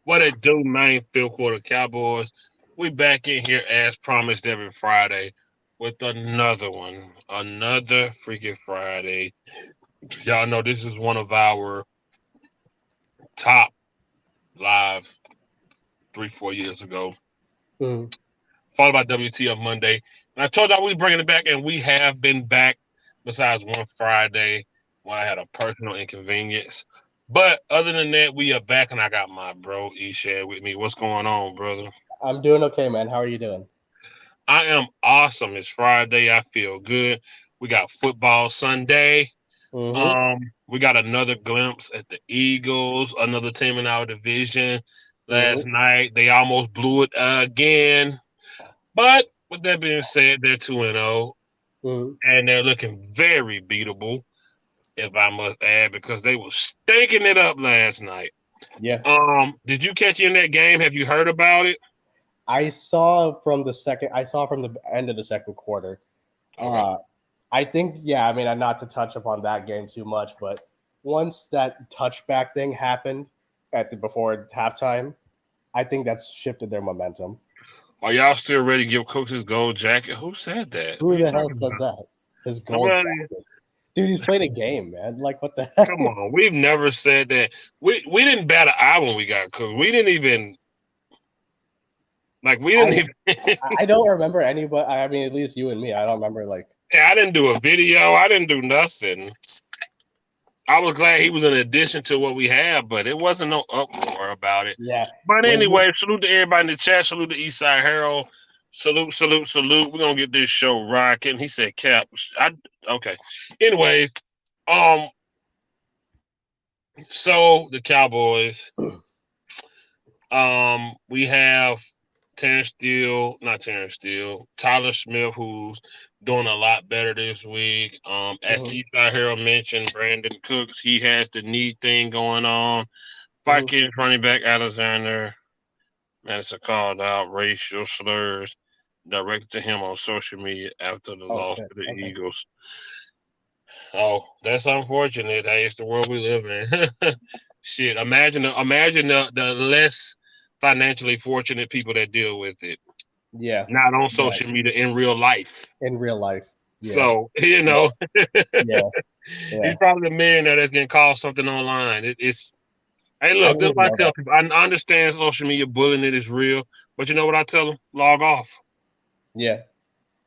What it do, man? Fifth quarter Cowboys. We back in here as promised every Friday with another one. Another freaking Friday. Y'all know this is one of our top live 3, 4 years ago. Mm. Followed by WTF Monday. And I told y'all we bringing it back, and we have been back besides one Friday when I had a personal inconvenience. But other than that, we are back, and I got my bro Eshad with me. What's going on, brother? I'm doing okay, man. How are you doing? I am awesome. It's Friday. I feel good. We got football Sunday. Mm-hmm. We got another glimpse at the Eagles, another team in our division. Mm-hmm. Last night they almost blew it again. But with that being said, they're 2-0, Mm-hmm. and they're looking very beatable, if I must add, because they were stinking it up last night. Yeah, Did you catch in that game? Have you heard about it? I saw from the end of the second quarter. Okay. Uh, I think, yeah. I mean, not to touch upon that game too much, but once that touchback thing happened before halftime, I think that's shifted their momentum. Are y'all still ready to give Cooks his gold jacket? Who said that? What Who are you the hell talking said about? that? His gold Nobody. jacket, dude. He's played a game, man. Like, what the heck? Come on, we've never said that. We didn't bat an eye when we got Cooks. We didn't even like. We I didn't even. I don't remember anybody. I mean, at least you and me. I don't remember like. I didn't do a video. I didn't do nothing. I was glad he was an addition to what we have, but it wasn't no uproar about it. Yeah, But when he anyway, salute to everybody in the chat. Salute to Eastside Harold. Salute, salute, salute. We're gonna get this show rocking. He said, "Cap." Okay. Anyways, um, so the Cowboys. We have not Terrence Steele, Tyler Smith, who's doing a lot better this week. As Mhm, Eastside Harold mentioned, Brandon Cooks, he has the knee thing going on. mhm. Vikings running back Alexander Madison called out racial slurs directed to him on social media after the Oh loss shit. to the Okay. Eagles. Oh, that's unfortunate. Hey, it's the world we live in. Shit, imagine the less financially fortunate people that deal with it, Yeah. not on Right. social media in real life. In real life. Yeah. So Yeah. Yeah. Yeah. he's probably the millionaire that's getting called something online. It's hey, I look, didn't this is even what I know tell that. people. I understand social media bullying it is real, but you know what I tell them? Log off. Yeah.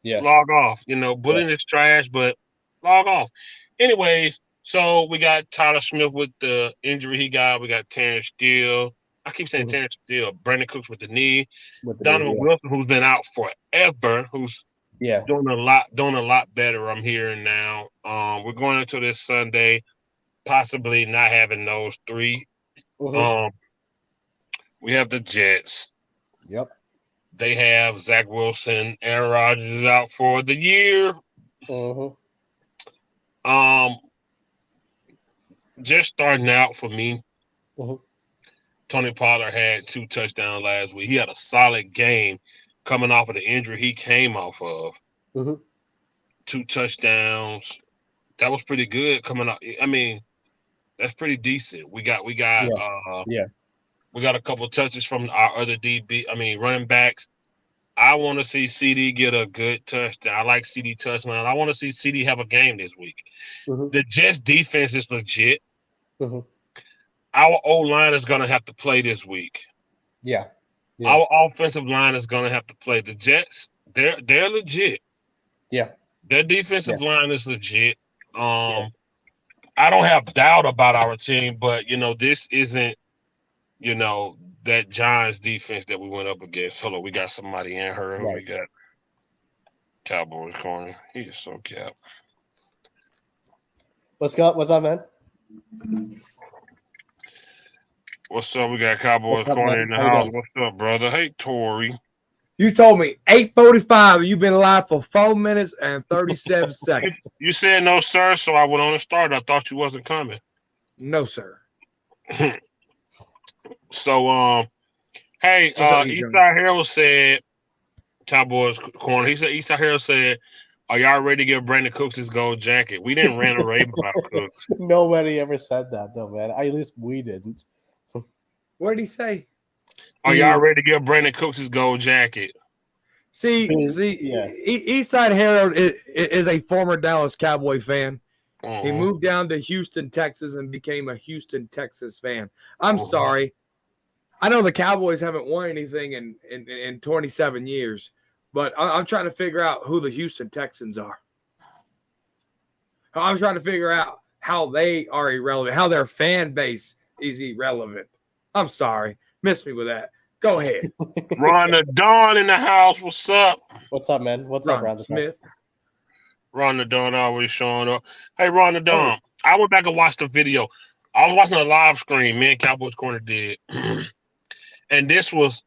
Yeah. Log off. Yeah. Bullying is trash, but log off. Anyways, so we got Tyler Smith with the injury he got. We got Terrence Steele. I keep saying Mhm. Terrence Steele. Brandon Cooks with the knee. With the knee. Donovan Yeah. Wilson, who's been out forever, who's Yeah. doing a lot better. I'm hearing now. We're going into this Sunday, possibly not having those three. Hmm. Um, we have the Jets. Yep. They have Zach Wilson. Aaron Rodgers is out for the year. Hmm. Um, just starting out for me, Hmm. Tony Pollard had 2 touchdowns last week. He had a solid game coming off of the injury he came off of. Hmm. 2 touchdowns. That was pretty good coming up. I mean, that's pretty decent. Yeah. Yeah. We got a couple of touches from our other DB. I mean, running backs. I want to see CD get a good touchdown. I like CD touchdown. I want to see CD have a game this week. Hmm. The Jets defense is legit. Hmm. Our O line is going to have to play this week. Yeah. Yeah. Our offensive line is going to have to play. The Jets, they're legit. Yeah. Their Yeah. defensive line is legit. Yeah. Um, I don't have doubt about our team, but this isn't you know that Giants defense that we went up against. Hold on, we got somebody in her. Who Right. we got? Cowboys corner. He is so cap. What's up, man? What's up? We got What's Cowboys up, corner in man? the How you house. doing? What's up, brother? Hey, Tori. You told me 8:45, and you've been live for 4 minutes and 37 seconds. You said no, sir, so I went on and started. I thought you wasn't coming. No, sir. So, hey, What's up, EJ? Eastside Harold said, Cowboys corner. He said, Eastside Harold said, are y'all ready to give Brandon Cooks his gold jacket? We didn't rant or rave about Cooks. Nobody ever said that, though, man. At least we didn't. So, What did he say? Are y'all ready to give Brandon Cooks his gold jacket? See, Yeah. Eastside Harold is a former Dallas Cowboy fan. Uh-huh. He moved down to Houston, Texas, and became a Houston, Texas fan. I'm sorry. I know the Cowboys haven't won anything in 27 years, but I'm trying to figure out who the Houston Texans are. I'm trying to figure out how they are irrelevant, how their fan base is irrelevant. I'm sorry. Miss me with that. Go ahead. Ron the Don in the house. What's up? What's up, man? What's up, Ron Ron Smith. Ron the Don always showing up. Hey, Ron the Don. I went back and watched the video. I was watching a live screen. Me and Cowboys Corner did. And this was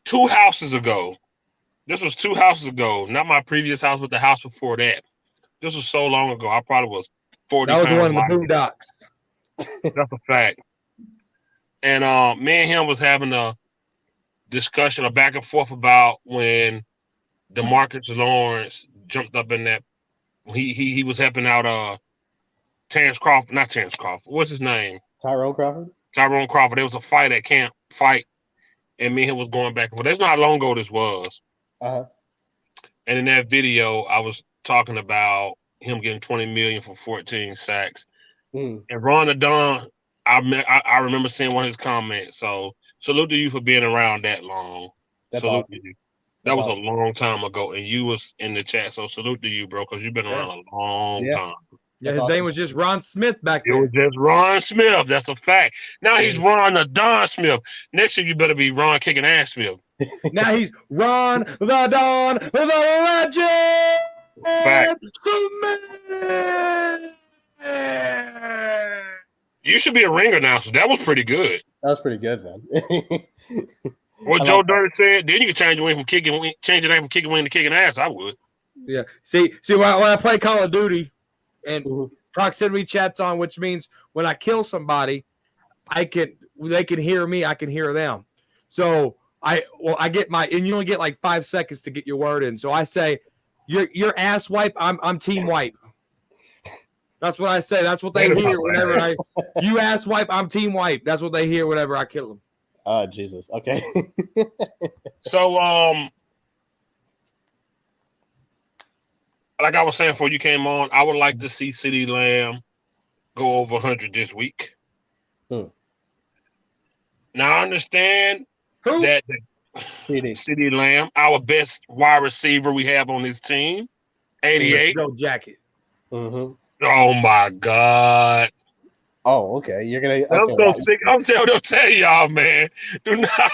2 houses ago. This was 2 houses ago. Not my previous house, but the house before that. This was so long ago. I probably was 40 That was pounds one of the lighter. Boondocks. That's a fact. And me and him was having a discussion, a back and forth about when DeMarcus Lawrence jumped up in that. He was helping out Terrence Crawford, not Terrence Crawford. What's his name? Tyrone Crawford. Tyrone Crawford. There was a fight at camp fight, and me and him was going back and forth. That's not how long ago this was. Uh-huh. And in that video, I was talking about him getting $20 million for 14 sacks. Mm. And Ron the Don, I remember seeing one of his comments. So salute to you for being around that long. That's salute awesome. to you. That was a long time ago, and you was in the chat. So salute to you, bro, because you've been around a long time. Yeah, That's his name was just Ron Smith back It then. was just Ron Smith. That's a fact. Now he's Ron the Don Smith. Next year you better be Ron Kicking Ass Smith. Now he's Ron the Don, the legend. Fact. Smith. You should be a ring announcer. That was pretty good. That was pretty good, man. What I Joe like that. Dirt said, then you could change your name from kicking wing to kicking ass. I would. Yeah. See when I play Call of Duty and Mhm. proximity chat's on, which means when I kill somebody, they can hear me, I can hear them. So I get and you only get like 5 seconds to get your word in. So I say, you're ass wipe, I'm team wipe. That's what I say. That's what they hear whenever you ass wipe, I'm team wipe. That's what they hear whenever I kill them. Oh, Jesus. Okay. So, like I was saying before you came on, I would like to see CeeDee Lamb go over 100 this week. Now, I understand Who? that CD. CeeDee Lamb, our best wide receiver we have on this team, 88. No jacket. Mm-hmm. Oh, my God. Oh, okay. You're gonna. Okay, I'm so sick. I'm telling y'all, man. Do not.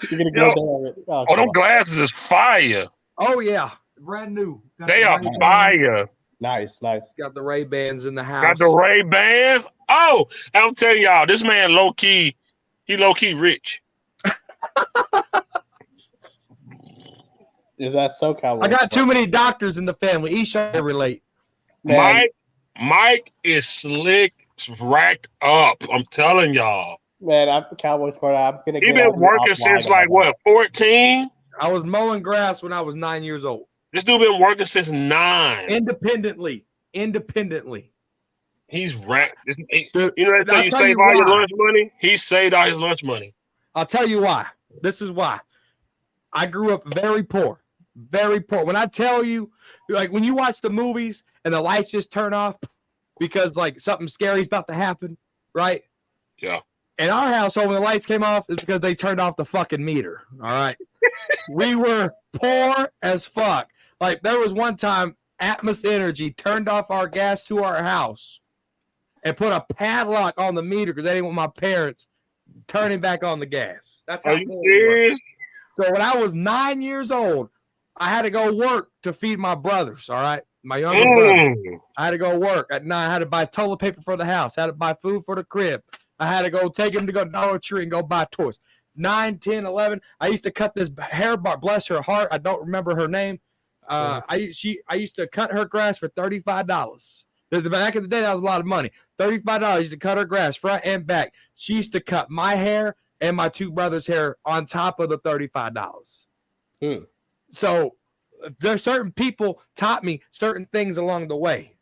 You're gonna Yo, go there. Oh, Oh, them glasses is fire. Oh yeah, brand new. Got They the are Ray-Bans. fire. nice. Got the Ray-Bans in the house. Got the Ray-Bans. Oh, I'm telling y'all, this man low-key, he low-key rich. Is that so, Cowboy? I got too many doctors in the family. Each other relate. Man, Mike is slick, racked up. I'm telling y'all. man, I'm the Cowboys corner. I'm gonna. He get been all the working offline since about like that. what, 14? I was mowing grass when I was 9 years old. This dude been working since 9. Independently. He's racked. Dude, You know that I'll thing you tell save you all your why. lunch money? He saved all his lunch money. I'll tell you why. This is why. I grew up very poor. Very poor. When I tell you, like when you watch the movies and the lights just turn off because like something scary is about to happen, right? Yeah. In our household, when the lights came off, it's because they turned off the fucking meter. All right. We were poor as fuck. Like there was one time Atmos Energy turned off our gas to our house and put a padlock on the meter because they didn't want my parents turning back on the gas. That's how Are you poor we were. serious? So when I was 9 years old, I had to go work to feed my brothers. All right. My younger brother. I had to go work at 9. I had to buy toilet paper for the house. I had to buy food for the crib. I had to go take him to go to Dollar Tree and go buy toys. 9, 10, 11. I used to cut this hair bar. Bless her heart. I don't remember her name. I used to cut her grass for $35. Back in the day, that was a lot of money. $35 used to cut her grass front and back. She used to cut my hair and my 2 brothers' hair on top of the $35. So there's certain people taught me certain things along the way.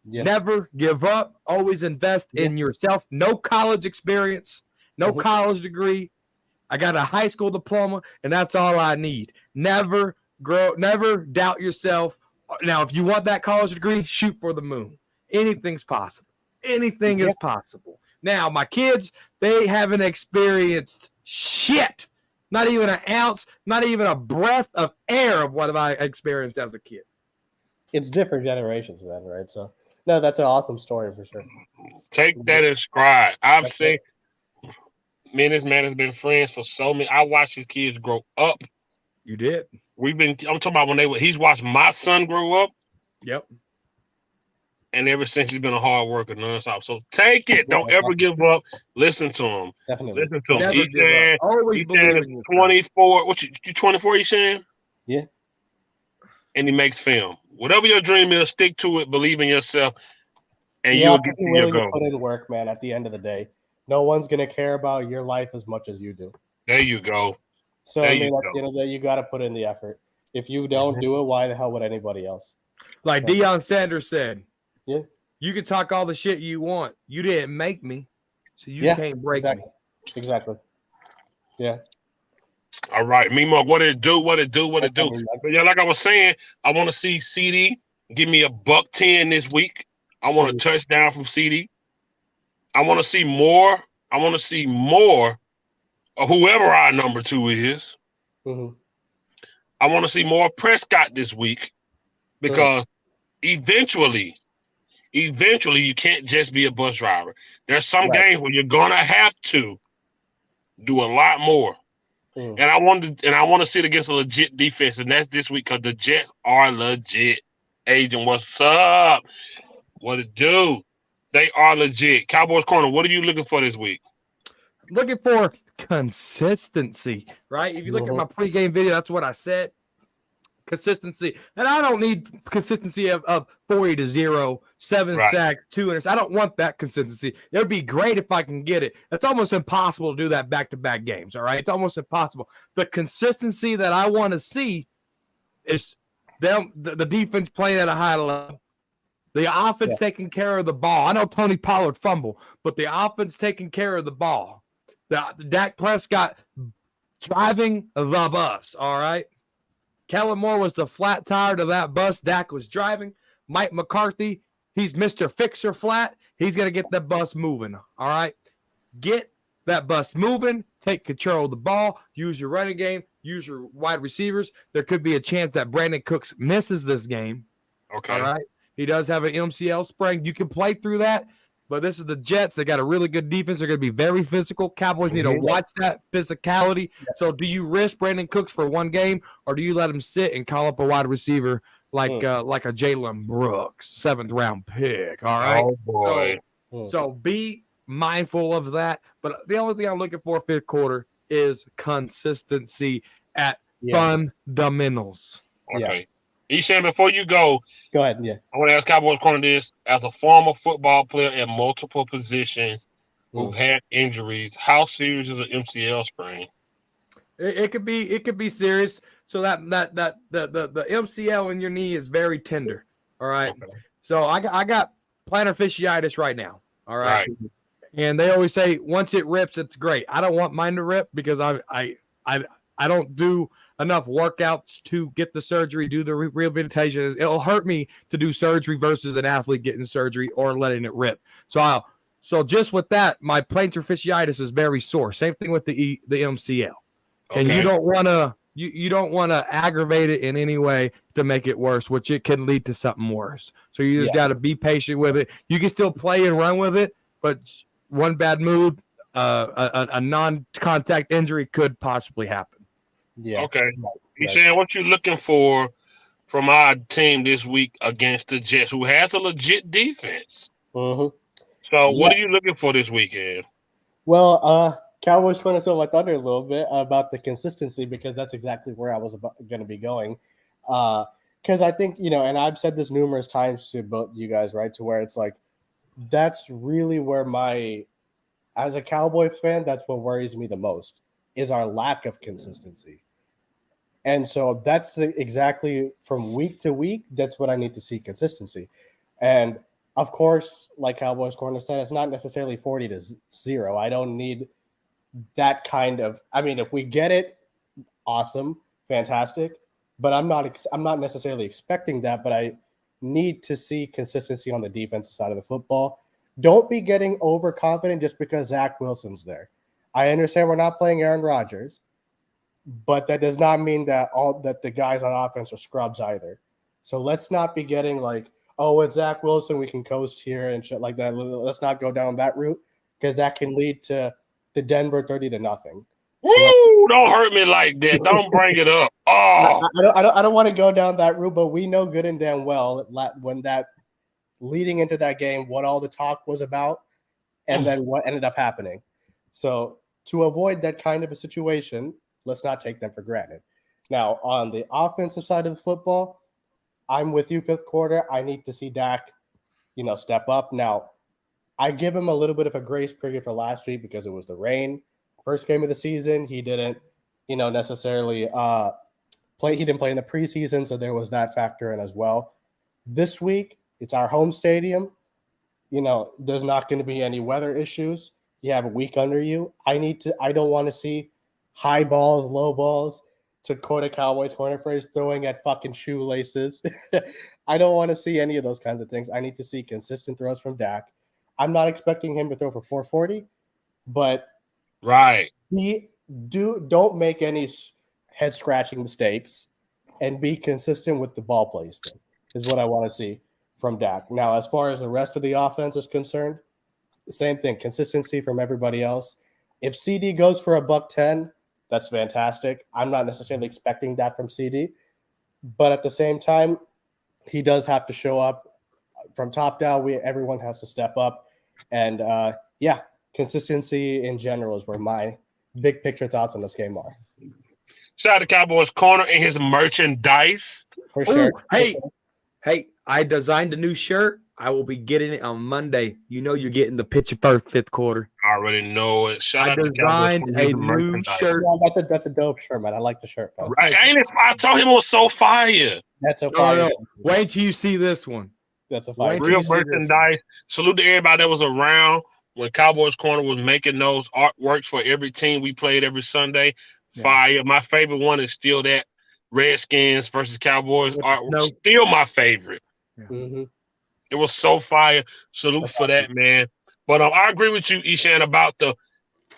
Yeah. Never give up. Always invest in yourself. No college experience, no college degree. I got a high school diploma, and that's all I need. Never doubt yourself. Now, if you want that college degree, shoot for the moon. Anything's possible. Anything is possible. Now, my kids, they haven't experienced shit. Not even an ounce, not even a breath of air of what I experienced as a kid. It's different generations, man, right? So, no, that's an awesome story for sure. Take that in stride. I've seen me and this man has been friends for so many. I watched his kids grow up. You did. I'm talking about he's watched my son grow up. Yep. And ever since he's been a hard worker nonstop. So take it. Don't ever give up. Listen to him. Definitely. Listen to him. Never give up. Always believe in yourself. 24. You 24, you saying? Yeah. And he makes film. Whatever your dream is, stick to it, believe in yourself, and you'll get to your goal. Put in work, man, at the end of the day. No one's going to care about your life as much as you do. There you go. So, at the end of the day, you got to put in the effort. If you don't do it, why the hell would anybody else? Like Deion Sanders said, yeah, you can talk all the shit you want. You didn't make me, so you can't break me. Exactly. Yeah. All right, Mimo, what it do? But yeah, like I was saying, I want to see CD give me $110 this week. I want a touchdown from CD. I want to see more. I want to see more of whoever our number 2 is. Mm-hmm. I want to see more Prescott this week because eventually you can't just be a bus driver. There's some games where you're gonna have to do a lot more. And I want to see it against a legit defense, and that's this week because the Jets are legit. Agent, what's up? What it do? They are legit. Cowboys Corner, what are you looking for this week? Looking for consistency, right? If you look at my pregame video, that's what I said. Consistency. And I don't need consistency of 40-0, 7 sacks, 2 interceptions. I don't want that consistency. It would be great if I can get it. It's almost impossible to do that back-to-back games, all right? It's almost impossible. The consistency that I want to see is the defense playing at a high level. The offense taking care of the ball. I know Tony Pollard fumbled, but the offense taking care of the ball. The Dak Prescott driving the bus, all right? Kellen Moore was the flat tire to that bus Dak was driving. Mike McCarthy, he's Mr. Fixer Flat. He's going to get that bus moving, all right? Get that bus moving. Take control of the ball. Use your running game. Use your wide receivers. There could be a chance that Brandon Cooks misses this game. Okay. All right? He does have an MCL sprain. You can play through that, but this is the Jets. They got a really good defense. They're going to be very physical. Cowboys need to watch that physicality. So do you risk Brandon Cooks for one game, or do you let him sit and call up a wide receiver like a Jalen Brooks, 7th-round pick? All right? Oh, boy. So be mindful of that. But the only thing I'm looking for 5th quarter is consistency at fundamentals. Okay. Eshan, before you go ahead. Yeah. I want to ask Cowboys Corner this. As a former football player at multiple positions who've had injuries, how serious is an MCL sprain? It could be serious. So that the MCL in your knee is very tender. All right. Okay. So I got plantar fasciitis right now. All right. And they always say once it rips, it's great. I don't want mine to rip because I don't do enough workouts to get the surgery, do the rehabilitation. It'll hurt me to do surgery versus an athlete getting surgery or letting it rip. So just with that, my plantar fasciitis is very sore. Same thing with the MCL. Okay. And you don't want to aggravate it in any way to make it worse, which it can lead to something worse. So you just got to be patient with it. You can still play and run with it, but one bad move, a non-contact injury could possibly happen. Yeah. Okay. Eshan, what you looking for from our team this week against the Jets, who has a legit defense? Mm-hmm. So what are you looking for this weekend? Well, Cowboys going to steal my thunder a little bit about the consistency because that's exactly where I was going to be going. Because I think, and I've said this numerous times to both you guys, right, to where it's like that's really where as a Cowboys fan, that's what worries me the most is our lack of consistency. And so that's exactly from week to week, that's what I need to see, consistency. And Of course, like Cowboys Corner said, it's not necessarily 40-0. I don't need that kind of. I mean, if we get it, awesome, fantastic. But I'm not necessarily expecting that. But I need to see consistency on the defensive side of the football. Don't be getting overconfident just because Zach Wilson's there. I understand we're not playing Aaron Rodgers, but that does not mean that the guys on offense are scrubs either. So let's not be getting like, oh, it's Zach Wilson, we can coast here and shit like that. Let's not go down that route because that can lead to the Denver 30-0. Woo! Don't hurt me like that. Don't bring it up. Oh, I don't want to go down that route, but we know good and damn well when that leading into that game, what all the talk was about, and then what ended up happening. So to avoid that kind of a situation, let's not take them for granted. Now, on the offensive side of the football, I'm with you, fifth quarter. I need to see Dak, step up. Now, I give him a little bit of a grace period for last week because it was the rain. First game of the season, he didn't, necessarily play. He didn't play in the preseason, so there was that factor in as well. This week, it's our home stadium. There's not going to be any weather issues. You have a week under you. I don't want to see high balls, low balls, to quote a Cowboys corner phrase, throwing at fucking shoelaces. I don't want to see any of those kinds of things. I need to see consistent throws from Dak. I'm not expecting him to throw for 440, but right. Don't make any head scratching mistakes and be consistent with the ball placement is what I want to see from Dak. Now, as far as the rest of the offense is concerned, the same thing, consistency from everybody else. If CD goes for $110, that's fantastic. I'm not necessarily expecting that from CD, but at the same time, he does have to show up from top down. Everyone has to step up, and consistency in general is where my big picture thoughts on this game are. Shout out to Cowboys Corner and his merchandise. For sure. Hey, I designed a new shirt. I will be getting it on Monday. You're getting the picture first, fifth quarter. I already know it. Shout I out to designed Cowboys a new shirt. Yeah, that's a dope shirt, man. I like the shirt. Man. Right. I told him it was so fire. That's a fire. No. Wait till you see this one. That's a fire. Real merchandise. Salute to everybody that was around when Cowboys Corner was making those artworks for every team we played every Sunday. Yeah. Fire. My favorite one is still that Redskins versus Cowboys artwork. Still my favorite. Yeah. Mm-hmm. It was so fire. Salute for that, man. But I agree with you, Ishan, about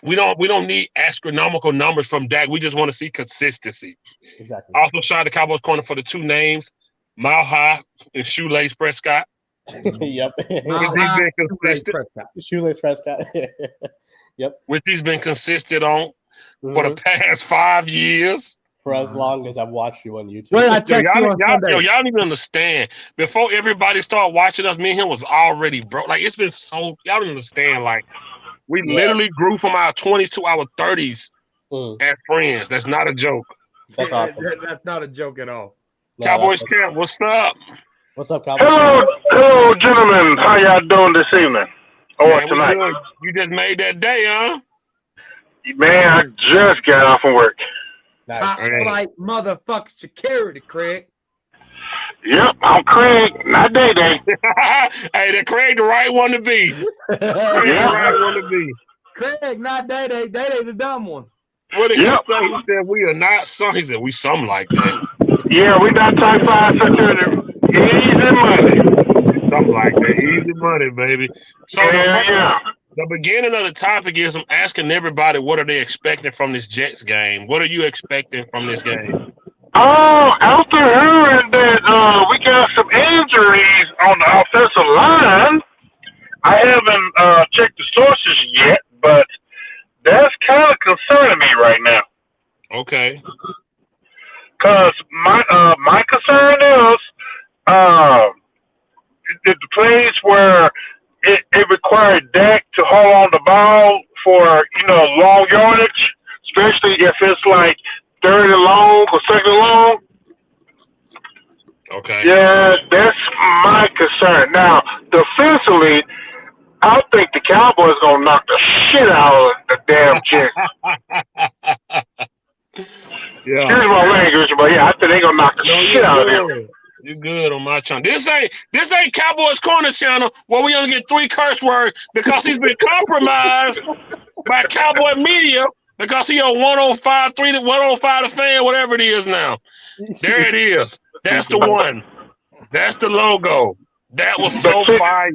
we don't need astronomical numbers from Dak. We just want to see consistency. Exactly. Also, shout out to Cowboys Corner for the two names, Mile High and Shoelace Prescott. Yep. Shoelace Prescott. Yep. Which he's been consistent on for the past 5 years. For as long as I've watched you on YouTube. Well, y'all don't even understand. Before everybody started watching us, me and him was already broke. Like, it's been so, y'all don't understand. Like, we literally grew from our 20s to our 30s as friends. That's not a joke. That's awesome. That's not a joke at all. No, Cowboys Camp, what's up? What's up, Cowboys? Hello, gentlemen. How y'all doing this evening? Or tonight? You just made that day, huh? Man, I just got off from work. Nice. Top flight motherfucking security, Craig. Yep, I'm Craig, not Day Day. Hey, Craig the right one to be. Craig the right one to be. Craig, not Day Day. Day Day the dumb one. What did he say? He said we are not some. He said we something like that. Yeah, we not type 5 security. Easy money. Something like that. Easy money, baby. So the beginning of the topic is I'm asking everybody what are they expecting from this Jets game? What are you expecting from this game? Oh, after hearing that we got some injuries on the offensive line, I haven't checked the sources yet, but that's kind of concerning me right now. Okay. Because my concern is the plays where it required Dak to hold on the ball for, long yardage, especially if it's like third and long or second and long. Okay. Yeah, that's my concern. Now, defensively, I think the Cowboys going to knock the shit out of the damn Jets. Yeah. Excuse my language, but yeah, I think they're going to knock the shit out of them. You're looking good on my channel. This ain't Cowboys Corner channel where we only get 3 curse words because he's been compromised by Cowboy media because he on 105.3 to 105 the fan, whatever it is now. There it is. That's the one. That's the logo. That was so fire.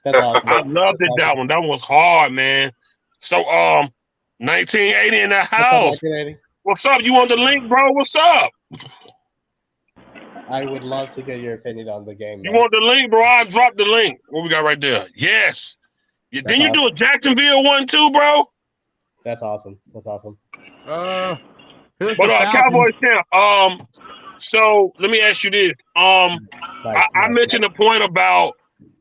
That's awesome. I loved it. That one. That one was hard, man. So 1980 in the house. 1980? What's up? You want the link, bro? What's up? I would love to get your opinion on the game. You want the link, bro? I'll drop the link. What we got right there? Yes. Yeah, didn't you do a Jacksonville one too, bro? That's awesome. That's awesome. Here's But the Cowboys champ. So let me ask you this. I mentioned a point about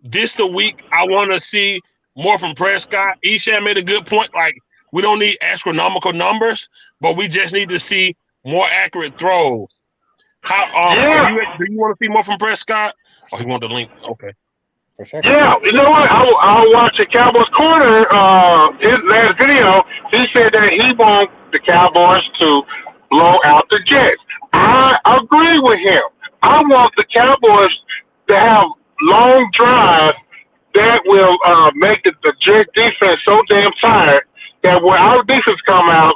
this the week I want to see more from Prescott. Eshan made a good point. Like, we don't need astronomical numbers, but we just need to see more accurate throws. How do you want to see more from Prescott? Oh, he want the link. Okay. For sure. Yeah, you know what? I'll watch the Cowboys Corner. His last video, he said that he wants the Cowboys to blow out the Jets. I agree with him. I want the Cowboys to have long drives that will make the Jet defense so damn tired that when our defense come out,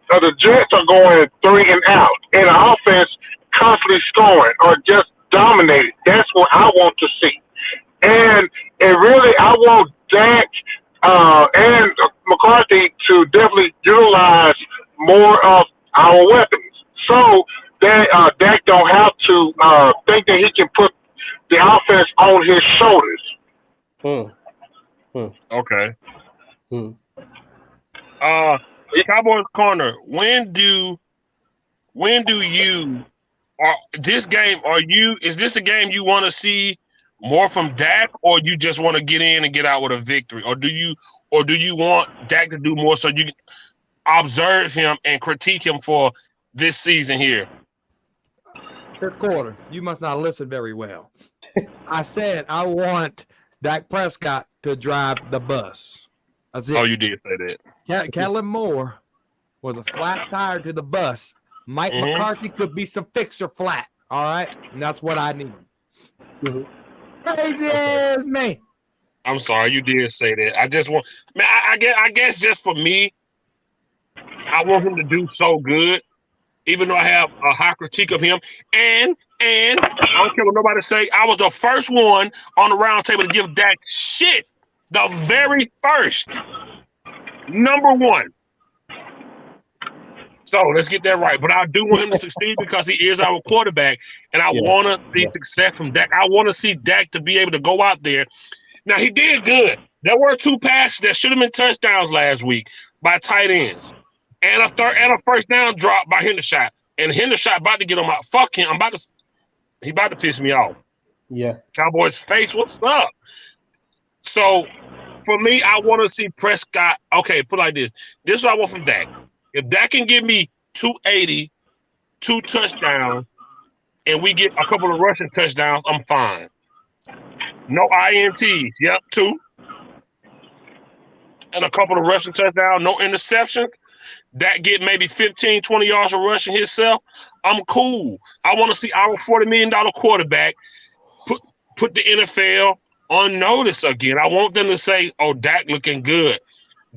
the Jets are going 3 and out, and the offense constantly scoring or just dominating. That's what I want to see. And really, I want Dak and McCarthy to definitely utilize more of our weapons, so that Dak don't have to think that he can put the offense on his shoulders. Okay. Cowboys Corner. When do you is this a game you want to see more from Dak, or you just want to get in and get out with a victory, or do you want Dak to do more so you can observe him and critique him for this season here? Fifth quarter. You must not listen very well. I said I want Dak Prescott to drive the bus. That's it. Oh, you did say that. Kellen Moore was a flat tire to the bus. Mike McCarthy could be some fixer flat. All right, and that's what I need. Crazy as me. I'm sorry, you did say that. I just want, man. I guess just for me, I want him to do so good, even though I have a high critique of him. And I don't care what nobody say. I was the first one on the round table to give Dak shit. The very first, number one. So let's get that right. But I do want him to succeed because he is our quarterback, and I want to see success from Dak. I want to see Dak to be able to go out there. Now, he did good. There were 2 passes that should have been touchdowns last week by tight ends, and a first down drop by Hendershot. And Hendershot about to get him out. Fuck him. He about to piss me off. Yeah. Cowboys face, what's up? So for me, I want to see Prescott. Okay, put it like this. This is what I want from Dak. If Dak can give me 280, 2 touchdowns, and we get a couple of rushing touchdowns, I'm fine. No INTs. Yep, 2. And a couple of rushing touchdowns, no interceptions. Dak get maybe 15, 20 yards of rushing himself. I'm cool. I want to see our $40 million quarterback put the NFL on notice again. I want them to say, oh, Dak looking good.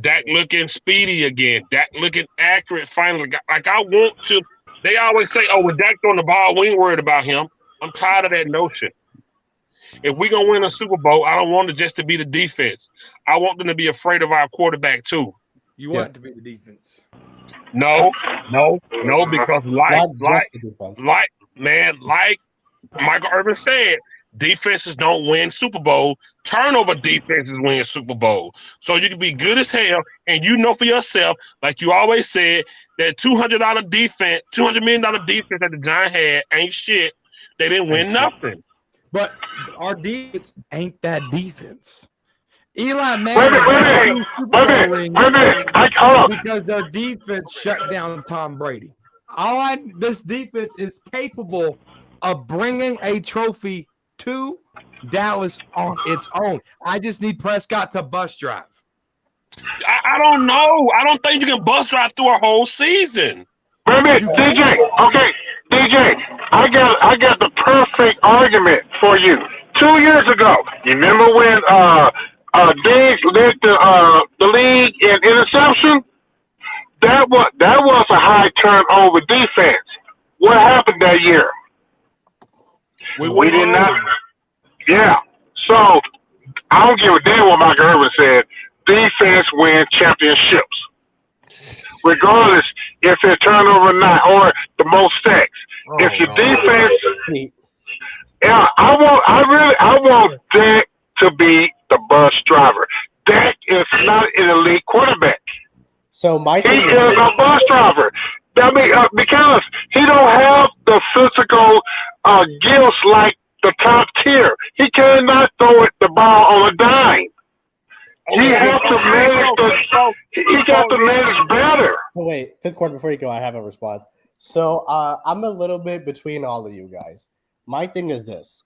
Dak looking speedy again. Dak looking accurate finally. Like, I want to. They always say, oh, when Dak throwing the ball, we ain't worried about him. I'm tired of that notion. If we're going to win a Super Bowl, I don't want it just to be the defense. I want them to be afraid of our quarterback, too. You want it to be the defense. No, because like Michael Irvin said, defenses don't win Super Bowl. Turnover defenses win Super Bowl. So you can be good as hell, and you know for yourself, like you always said, that $200 million defense that the Giants had ain't shit. They didn't win nothing. But our defense ain't that defense. Eli Manning because their defense shut down Tom Brady. This defense is capable of bringing a trophy to Dallas on its own. I just need Prescott to bus drive. I don't know. I don't think you can bus drive through a whole season. Wait a minute, DJ. Okay, DJ. I got the perfect argument for you. 2 years ago, you remember when Diggs led the league in interception? That was a high turnover defense. What happened that year? We did not. Yeah. So I don't give a damn what Michael Irvin said. Defense wins championships, regardless if it's turnover or not, or the most sacks. If your defense, yeah, I want Dak to be the bus driver. Dak is not an elite quarterback. So my He thing is a bus driver. I mean, because he don't have the physical gifts like the top tier. He cannot throw the ball on a dime. He has to manage he got to manage better. So wait, fifth quarter before you go, I have a response. So I'm a little bit between all of you guys. My thing is this.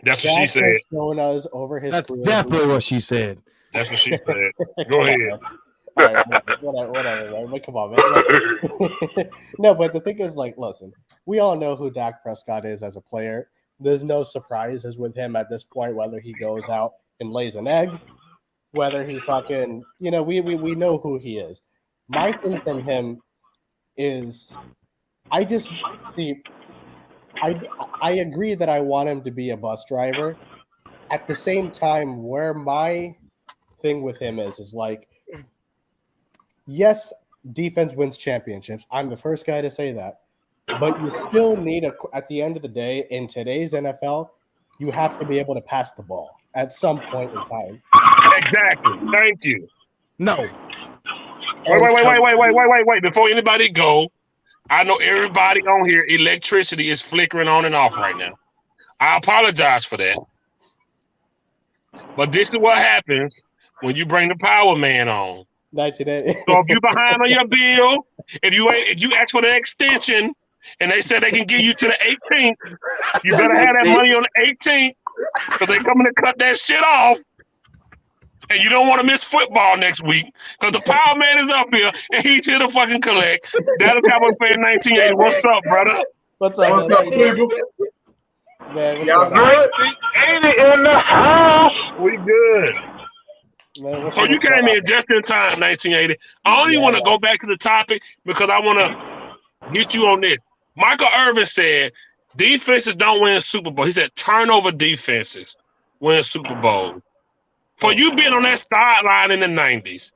That's what she Dak said. has shown us over his That's career. definitely what she said. That's what she said. Go ahead. All right, whatever, man. But come on, man. No, but the thing is, like, listen, we all know who Dak Prescott is as a player. There's no surprises with him at this point, whether he goes out and lays an egg, whether he fucking, we know who he is. My thing from him is, I just see, I agree that I want him to be a bus driver. At the same time, where my thing with him is like, yes, defense wins championships. I'm the first guy to say that. But you still need at the end of the day, in today's NFL, you have to be able to pass the ball at some point in time. Exactly. Thank you. No. Wait. Before anybody go, I know everybody on here, electricity is flickering on and off right now. I apologize for that. But this is what happens when you bring the power man on. Nice. So if you're behind on your bill, if you ask for the extension and they said they can give you to the 18th, you better have that money on the 18th because they're coming to cut that shit off. And you don't want to miss football next week because the power man is up here and he's here to fucking collect. Dallas Cowboys fan 1980. What's up, brother? What's up, people? Man, what's Y'all going on? good? Ain't it in the house? We good. Man, what's So you going came on? in just in time, 1980. I only want to go back to the topic because I want to get you on this. Michael Irvin said defenses don't win Super Bowl. He said turnover defenses win Super Bowl. For you being on that sideline in the 90s,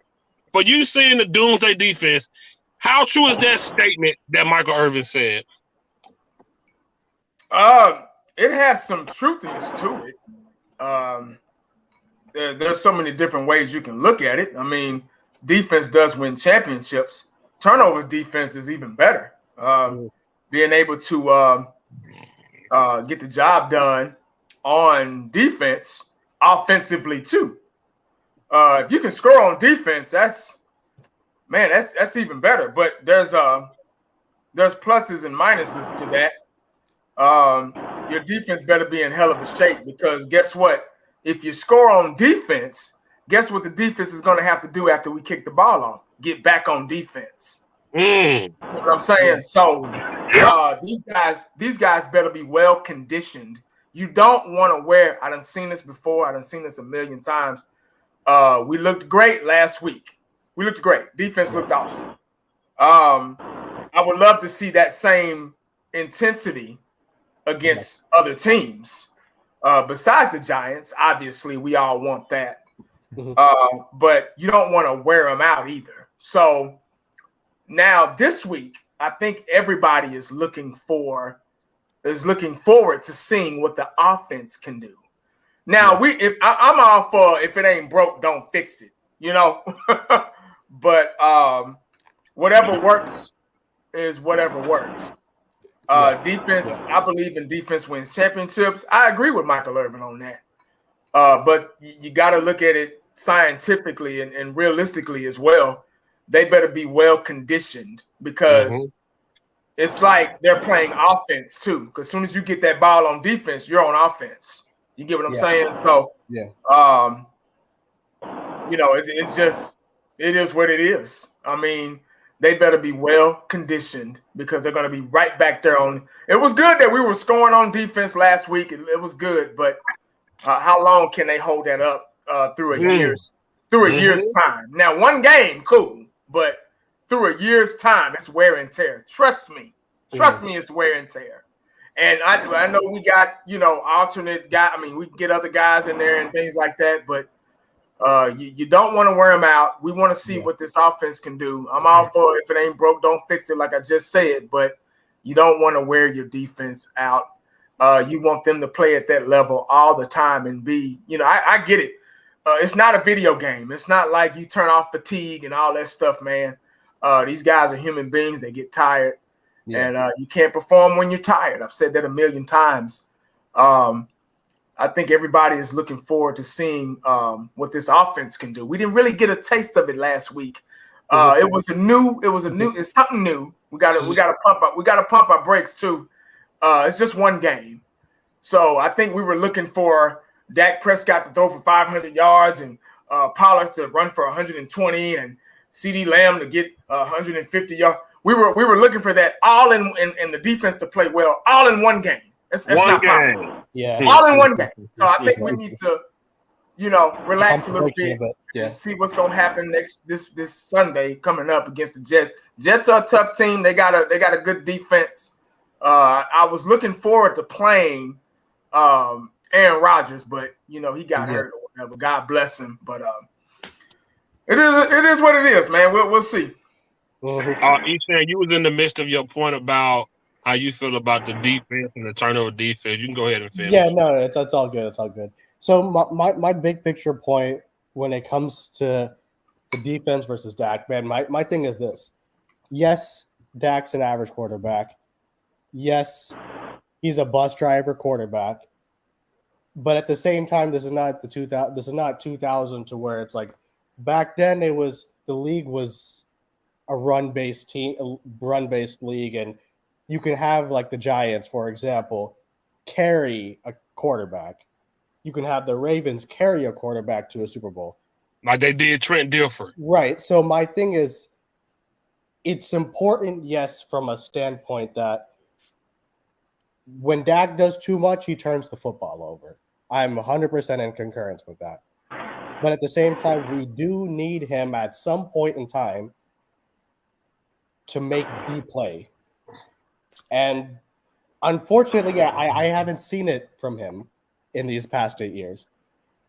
for you seeing the doomsday defense, how true is that statement that Michael Irvin said? It has some truthiness to it. There's so many different ways you can look at it. I mean, defense does win championships. Turnover defense is even better. Being able to get the job done on defense, offensively too. If you can score on defense, that's even better. But there's pluses and minuses to that. Your defense better be in hell of a shape because guess what? If you score on defense, guess what the defense is going to have to do after we kick the ball off? Get back on defense. You know what I'm saying? So these guys better be well conditioned. You don't want to wear. I done seen this before. I done seen this a million times. We looked great last week. We looked great. Defense looked awesome. I would love to see that same intensity against other teams. Besides the Giants, obviously we all want that. But you don't want to wear them out either. So now this week, I think everybody is looking forward to seeing what the offense can do. Now I'm all for if it ain't broke, don't fix it, But whatever works is whatever works. Defense, I believe in defense wins championships. I agree with Michael Irvin on that. But you got to look at it scientifically and realistically as well. They better be well conditioned because it's like they're playing offense too. Because as soon as you get that ball on defense, you're on offense. You get what I'm saying? So, it is what it is. I mean, they better be well conditioned because they're going to be right back there on. It was good that we were scoring on defense last week. It was good, but how long can they hold that up through a year's time? Now, one game, cool, but through a year's time, it's wear and tear. Trust me, it's wear and tear. And I know we got alternate guy. I mean, we can get other guys in there and things like that, but you don't want to wear them out. We want to see what this offense can do. I'm all for if it ain't broke, don't fix it, like I just said. But you don't want to wear your defense out. You want them to play at that level all the time and be, I get it. It's not a video game. It's not like you turn off fatigue and all that stuff, man. These guys are human beings. They get tired. And you can't perform when you're tired. I've said that a million times. I think everybody is looking forward to seeing what this offense can do. We didn't really get a taste of it last week. It's something new. We gotta pump our brakes too. It's just one game. So I think we were looking for Dak Prescott to throw for 500 yards and Pollard to run for 120 and CeeDee Lamb to get 150 yards. We were looking for that all in the defense to play well, all in one game. That's one game. Possible. Yeah. All in one game. So I think we need to, relax a little bit and see what's gonna happen this Sunday coming up against the Jets. Jets are a tough team. They got a good defense. I was looking forward to playing Aaron Rodgers, but he got hurt or whatever. God bless him. But it is what it is, man. We'll see. Easton, you was in the midst of your point about how you feel about the defense and the turnover defense. You can go ahead and finish. Yeah, no, it's all good. It's all good. So my big picture point when it comes to the defense versus Dak, man, my thing is this. Yes, Dak's an average quarterback. Yes, he's a bus driver quarterback. But at the same time, this is not 2000 to where it's like back then the league was a run-based league, and you can have like the Giants, for example, carry a quarterback. You can have the Ravens carry a quarterback to a Super Bowl. Like they did Trent Dilfer. Right. So my thing is, it's important, yes, from a standpoint that when Dak does too much, he turns the football over. I'm 100% in concurrence with that. But at the same time, we do need him at some point in time to make the play. And unfortunately, I haven't seen it from him in these past 8 years.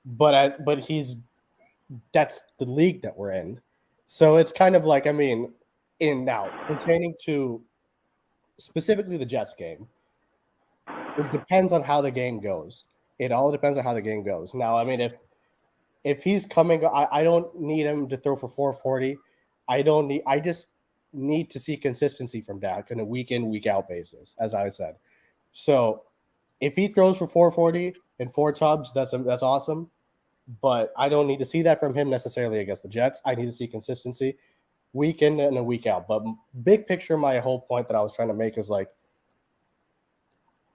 But that's the league that we're in. So it's kind of like, pertaining to specifically the Jets game, it depends on how the game goes. It all depends on how the game goes. Now, if he's coming, I don't need him to throw for 440. I just need to see consistency from Dak on a week in, week out basis, as I said. So if he throws for 440 and 4 tubs, that's awesome. But I don't need to see that from him necessarily against the Jets. I need to see consistency week in and a week out. But big picture, my whole point that I was trying to make is like,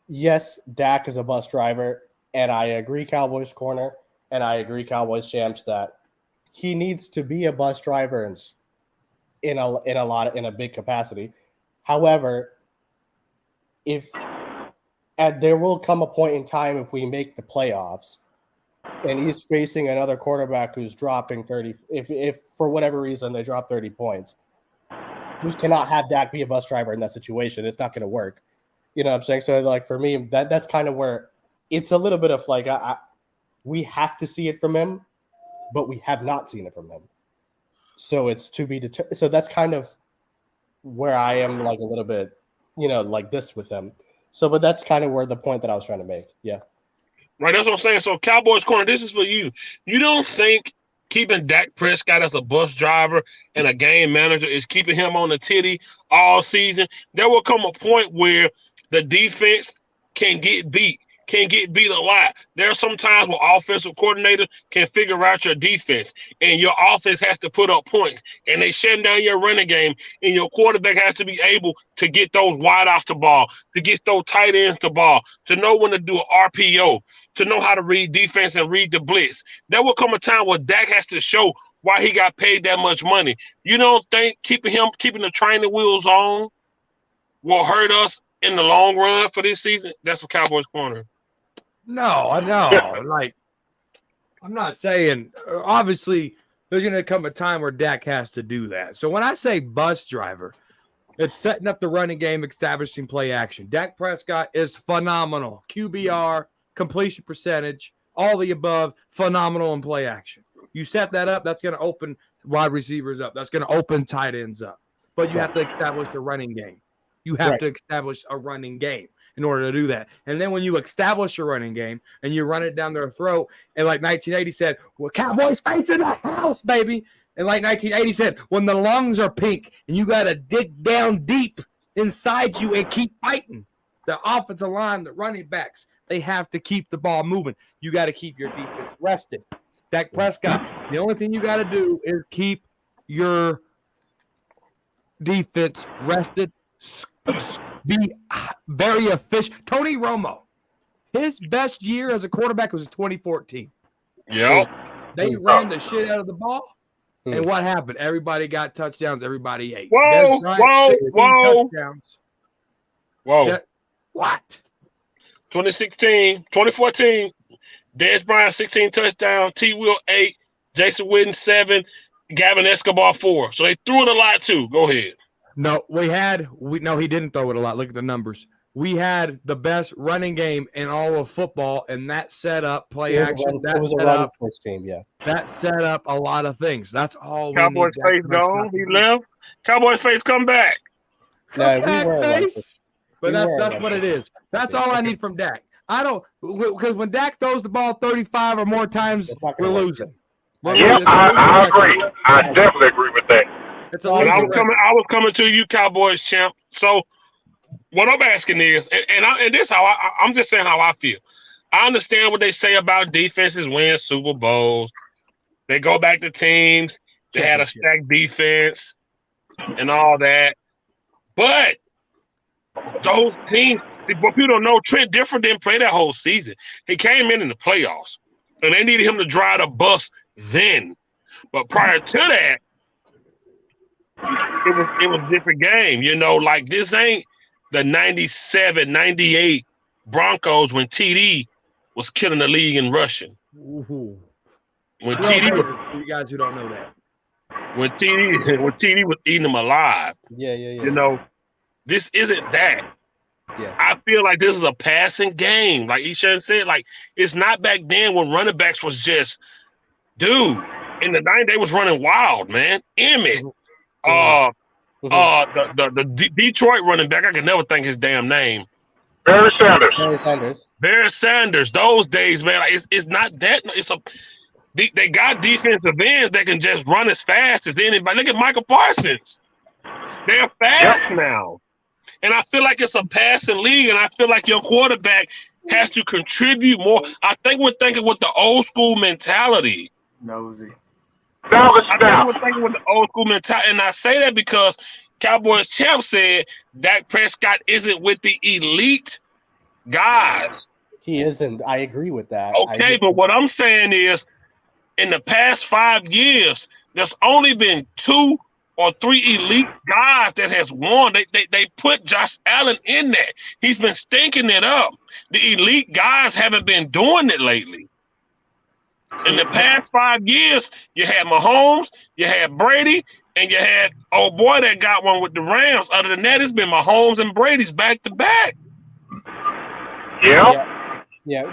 yes, Dak is a bus driver, and I agree, Cowboys corner, and I agree, Cowboys champs, that he needs to be a bus driver in a big capacity. However, there will come a point in time if we make the playoffs and he's facing another quarterback who's dropping 30, if for whatever reason they drop 30 points, we cannot have Dak be a bus driver in that situation. It's not going to work. You know what I'm saying? So like for me, that's kind of where it's a little bit of like, we have to see it from him, but we have not seen it from him. So it's to be determined. So that's kind of where I am like a little bit, like this with him. So, but that's kind of where the point that I was trying to make. Yeah. Right. That's what I'm saying. So Cowboys corner, this is for you. You don't think keeping Dak Prescott as a bus driver and a game manager is keeping him on the titty all season? There will come a point where the defense can get beat a lot. There are some times where offensive coordinator can figure out your defense and your offense has to put up points and they shut down your running game and your quarterback has to be able to get those wide off the ball, to get those tight ends the ball, to know when to do an RPO, to know how to read defense and read the blitz. There will come a time where Dak has to show why he got paid that much money. You don't think keeping the training wheels on will hurt us in the long run for this season? That's a Cowboys corner. No, I know. Like, I'm not saying. Obviously, there's going to come a time where Dak has to do that. So when I say bus driver, it's setting up the running game, establishing play action. Dak Prescott is phenomenal. QBR, completion percentage, all the above, phenomenal in play action. You set that up, that's going to open wide receivers up. That's going to open tight ends up. But you have to establish the running game. You have to establish a running game in order to do that. And then when you establish a running game and you run it down their throat, and like 1980 said, well, Cowboys face in the house, baby. And like 1980 said, when the lungs are pink and you got to dig down deep inside you and keep fighting. The offensive line, the running backs, they have to keep the ball moving. You got to keep your defense rested. Dak Prescott, the only thing you got to do is keep your defense rested, be very efficient. Tony Romo, his best year as a quarterback was in 2014. Yep. They ran the shit out of the ball. And what happened? Everybody got touchdowns. Everybody ate. Whoa. Touchdowns. Whoa. What? 2014, Dez Bryant 16 touchdowns, T. Will 8, Jason Witten 7, Gavin Escobar 4. So they threw it a lot too. Go ahead. No, he didn't throw it a lot. Look at the numbers. We had the best running game in all of football, and that set up play action. It was a run first team, yeah. That set up a lot of things. That's all. Cowboys face gone. He left. Cowboys face come back. No, but that's what it is. That's all I need from Dak. I don't, because when Dak throws the ball 35 or more times, we're losing. I agree. I definitely agree with that. I was coming to you, Cowboys champ. So what I'm asking is, and this how I'm just saying how I feel. I understand what they say about defenses win Super Bowls. They go back to teams. They had a stacked defense and all that. But those teams, what people don't know, Trent Dilfer didn't play that whole season. He came in the playoffs, and they needed him to drive the bus then. But prior to that, it was a different game. You know, like this ain't the 97, 98 Broncos when TD was killing the league in rushing. Ooh. When TD was, you guys who don't know that. When TD was eating them alive. Yeah. You know, this isn't that. Yeah. I feel like this is a passing game. Like Eshan said, like it's not back then when running backs was just, dude, in the 90s they was running wild, man. Emmett. The Detroit running back, I can never think his damn name. Barry Sanders. Those days, man, it's not that. They got defensive ends that can just run as fast as anybody. Look at Michael Parsons. They're fast now. And I feel like it's a passing league, and I feel like your quarterback has to contribute more. I think we're thinking with the old school mentality. Nosy. I think we're thinking with the old school mentality. And I say that because Cowboys champ said Dak Prescott isn't with the elite guys. He isn't. I agree with that. Okay, but what I'm saying is in the past 5 years, there's only been 2 or 3 elite guys that has won. They put Josh Allen in there. He's been stinking it up. The elite guys haven't been doing it lately. In the past 5 years, you had Mahomes, you had Brady, and you had old boy that got one with the Rams. Other than that, it's been Mahomes and Brady's back to back. Yeah.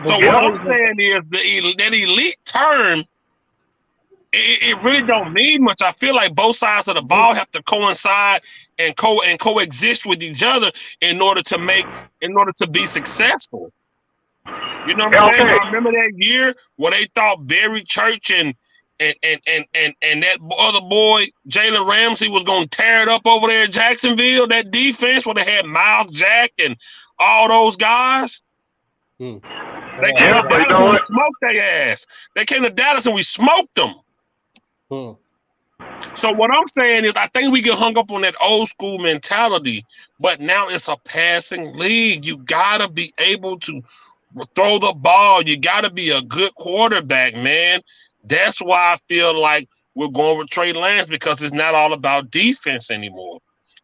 So what I'm saying is that elite term, it really don't mean much. I feel like both sides of the ball have to coincide and coexist with each other in order to be successful. You know what I'm saying? I remember that year when they thought Barry Church and that other boy Jalen Ramsey was gonna tear it up over there in Jacksonville. That defense where they had Miles Jack and all those guys. They came to Dallas and we smoked their ass. They came to Dallas and we smoked them. So what I'm saying is I think we get hung up on that old school mentality, but now it's a passing league. You gotta be able to throw the ball. You gotta be a good quarterback, man. That's why I feel like we're going with Trey Lance because it's not all about defense anymore.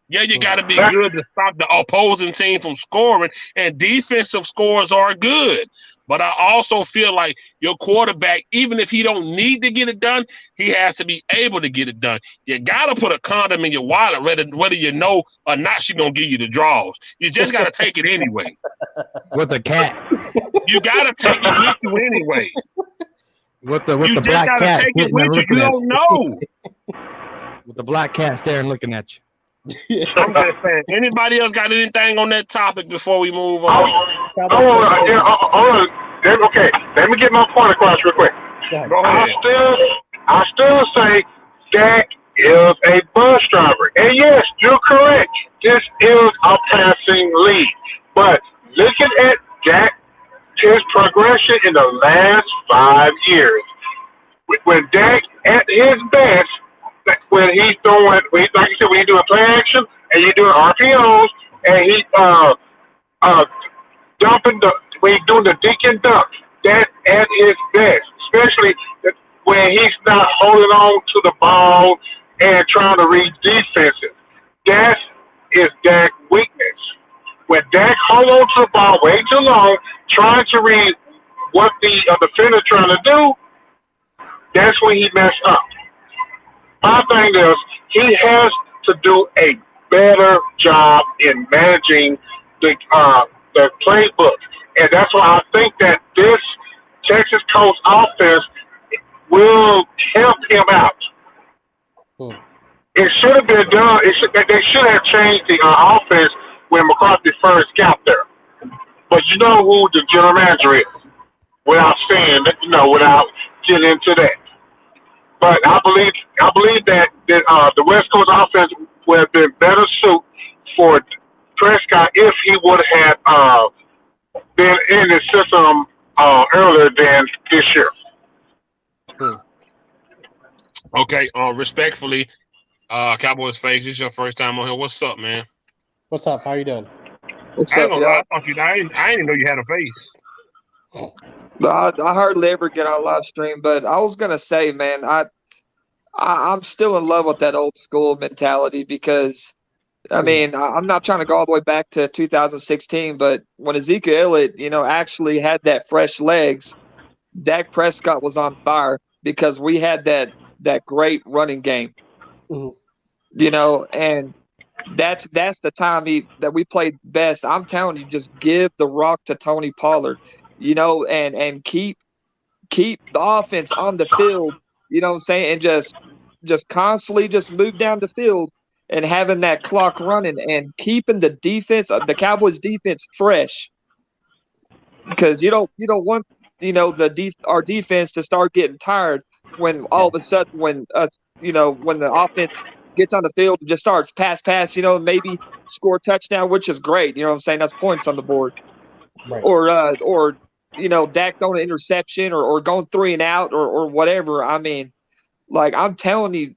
Yeah, you got to be good to stop the opposing team from scoring, and defensive scores are good. But I also feel like your quarterback, even if he don't need to get it done, he has to be able to get it done. You got to put a condom in your wallet, whether you know or not she's going to give you the draws. You just got to take it anyway. With the cat. You got to take it with you anyway. With the You just black got to cat take it sitting there with you. You looking at don't you. know. With the black cat staring looking at you. I'm just saying. Anybody else got anything on that topic before we move on? Okay, let me get my point across real quick. Go ahead. I still say Dak is a bus driver. And yes, you're correct. This is a passing league. But looking at Dak, his progression in the last 5 years, when Dak at his best, when he's doing, like you said, when he's doing play action and you're doing RPOs and he's dumping when he's doing the dink and dunk, that's at his best, especially when he's not holding on to the ball and trying to read defenses. That is Dak's weakness. When Dak hold on to the ball way too long, trying to read what the defender trying to do, that's when he messed up. My thing is, he has to do a better job in managing the playbook. And that's why I think that this Texas Coast offense will help him out. It should have been done. They should have changed the offense when McCarthy first got there. But you know who the general manager is, without saying, without getting into that. But I believe that the West Coast offense would have been better suited for Prescott if he would have been in the system earlier than this year. Okay, respectfully, Cowboys fans, this is your first time on here. What's up, man? What's up? How you doing? What's I ain't up, gonna lie, y'all? I didn't even know you had a face. I hardly ever get on live stream, but I was gonna say, man, I'm still in love with that old school mentality because, I mean, I'm not trying to go all the way back to 2016, but when Ezekiel Elliott, actually had that fresh legs, Dak Prescott was on fire because we had that great running game, and that's the time that we played best. I'm telling you, just give the rock to Tony Pollard, and keep the offense on the field, you know what I'm saying, and just constantly just move down the field and having that clock running and keeping the defense, the Cowboys defense fresh, because you don't want our defense to start getting tired when all of a sudden when the offense gets on the field and just starts pass, maybe score a touchdown, which is great, you know what I'm saying, that's points on the board, Right. or Dak throwing an interception or going 3 and out or whatever. I mean, like, I'm telling you,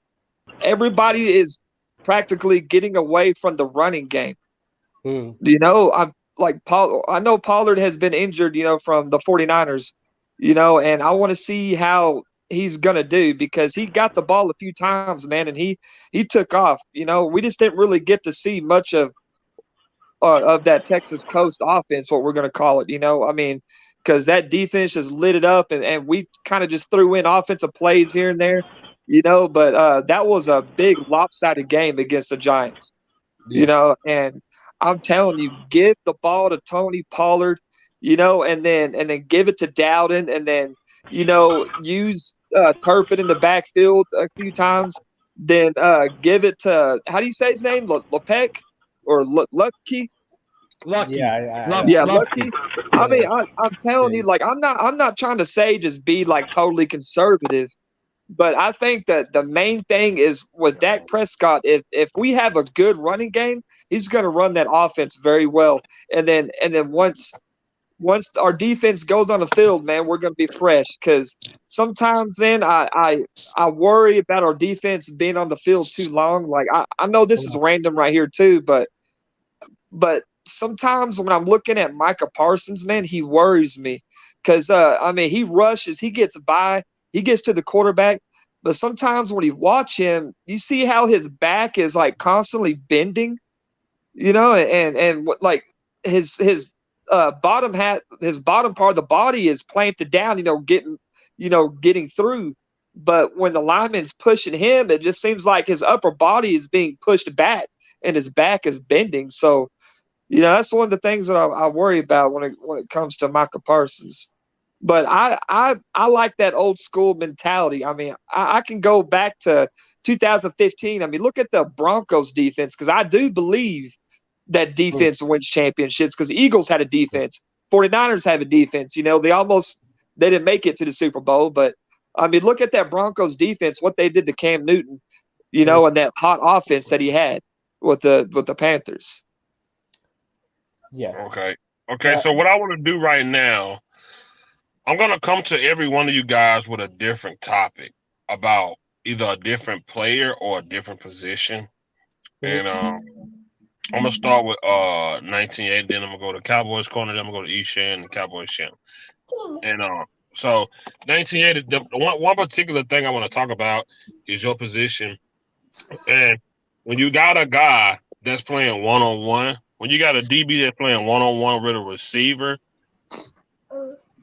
everybody is practically getting away from the running game. I know Pollard has been injured, from the 49ers, and I want to see how he's going to do because he got the ball a few times, man, and he took off. We just didn't really get to see much of that Texas Coast offense, what we're going to call it, I mean, because that defense just lit it up, and we kind of just threw in offensive plays here and there, but that was a big lopsided game against the Giants, and I'm telling you, give the ball to Tony Pollard, and then give it to Dowden, and then, use Turpin in the backfield a few times, then give it to, how do you say his name, Lepek or Lucky? Lucky. Yeah, Lucky. I mean, I'm telling you, like, I'm not trying to say just be like totally conservative, but I think that the main thing is with Dak Prescott, if we have a good running game, he's going to run that offense very well, and then once our defense goes on the field, man, we're going to be fresh. Because sometimes, then I worry about our defense being on the field too long. Like, I know this is random right here too, but sometimes when I'm looking at Micah Parsons, man, he worries me because, he rushes, he gets by, he gets to the quarterback, but sometimes when you watch him, you see how his back is like constantly bending, and what like his bottom part of the body is planted down, getting through. But when the lineman's pushing him, it just seems like his upper body is being pushed back and his back is bending. So, that's one of the things that I worry about when it comes to Micah Parsons. But I like that old school mentality. I mean, I can go back to 2015. I mean, look at the Broncos defense, because I do believe that defense wins championships, because the Eagles had a defense. 49ers have a defense. They didn't make it to the Super Bowl, but I mean, look at that Broncos defense, what they did to Cam Newton, and that hot offense that he had with the Panthers. Yeah. Okay. So what I want to do right now, I'm going to come to every one of you guys with a different topic about either a different player or a different position. And I'm going to start with 1980, then I'm going to go to Cowboys corner, then I'm going to go to Eshan and Cowboys Shem. And so 1980, the one particular thing I want to talk about is your position. And when you got a guy that's playing one-on-one, when you got a DB that's playing one-on-one with a receiver,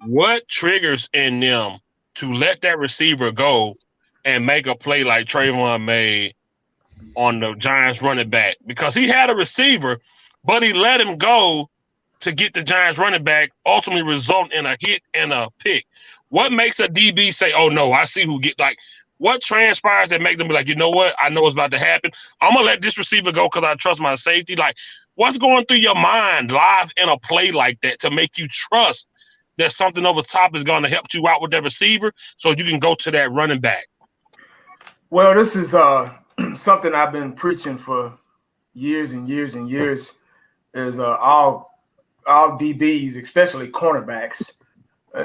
what triggers in them to let that receiver go and make a play like Trayvon made on the Giants running back? Because he had a receiver, but he let him go to get the Giants running back, ultimately result in a hit and a pick. What makes a DB say, oh, no, I see who get, like, what transpires that make them be like, you know what? I know what's about to happen. I'm going to let this receiver go because I trust my safety. Like, what's going through your mind live in a play like that to make you trust that something over top is going to help you out with that receiver so you can go to that running back? Well, this is something I've been preaching for years and years and years, is all DBs, especially cornerbacks,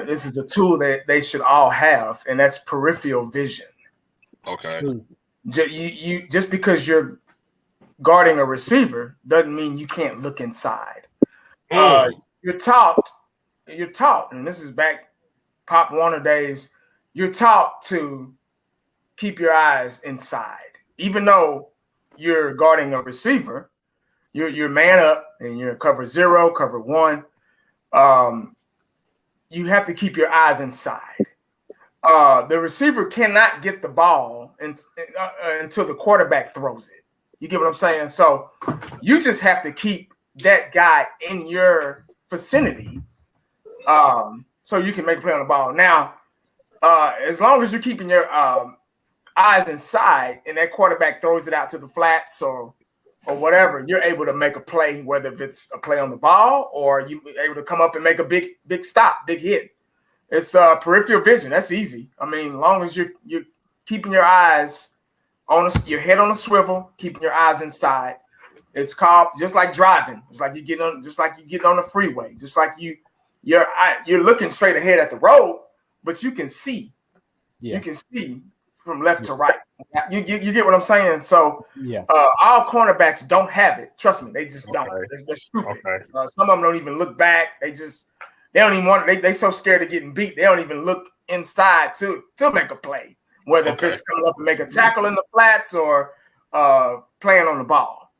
this is a tool that they should all have, and that's peripheral vision. Okay. You just because you're guarding a receiver doesn't mean you can't look inside. You're taught, and this is back Pop Warner days, you're taught to keep your eyes inside. Even though you're guarding a receiver, you're man up and you're cover 0, cover 1. You have to keep your eyes inside. The receiver cannot get the ball until the quarterback throws it. You get what I'm saying? So you just have to keep that guy in your vicinity so you can make a play on the ball. Now, as long as you're keeping your eyes inside and that quarterback throws it out to the flats or whatever, you're able to make a play, whether if it's a play on the ball or you're able to come up and make a big stop, big hit. It's peripheral vision. That's easy. I mean, as long as you're keeping your eyes on your head on a swivel, keeping your eyes inside. It's called just like driving. It's like you get on the freeway. Just like you're looking straight ahead at the road, but you can see. Yeah. You can see from left to right. You get what I'm saying? So all cornerbacks don't have it. Trust me, they just don't. They're stupid. Okay. Some of them don't even look back. They don't even want. They so scared of getting beat. They don't even look inside to make a play. Whether if it's coming up and make a tackle in the flats or playing on the ball.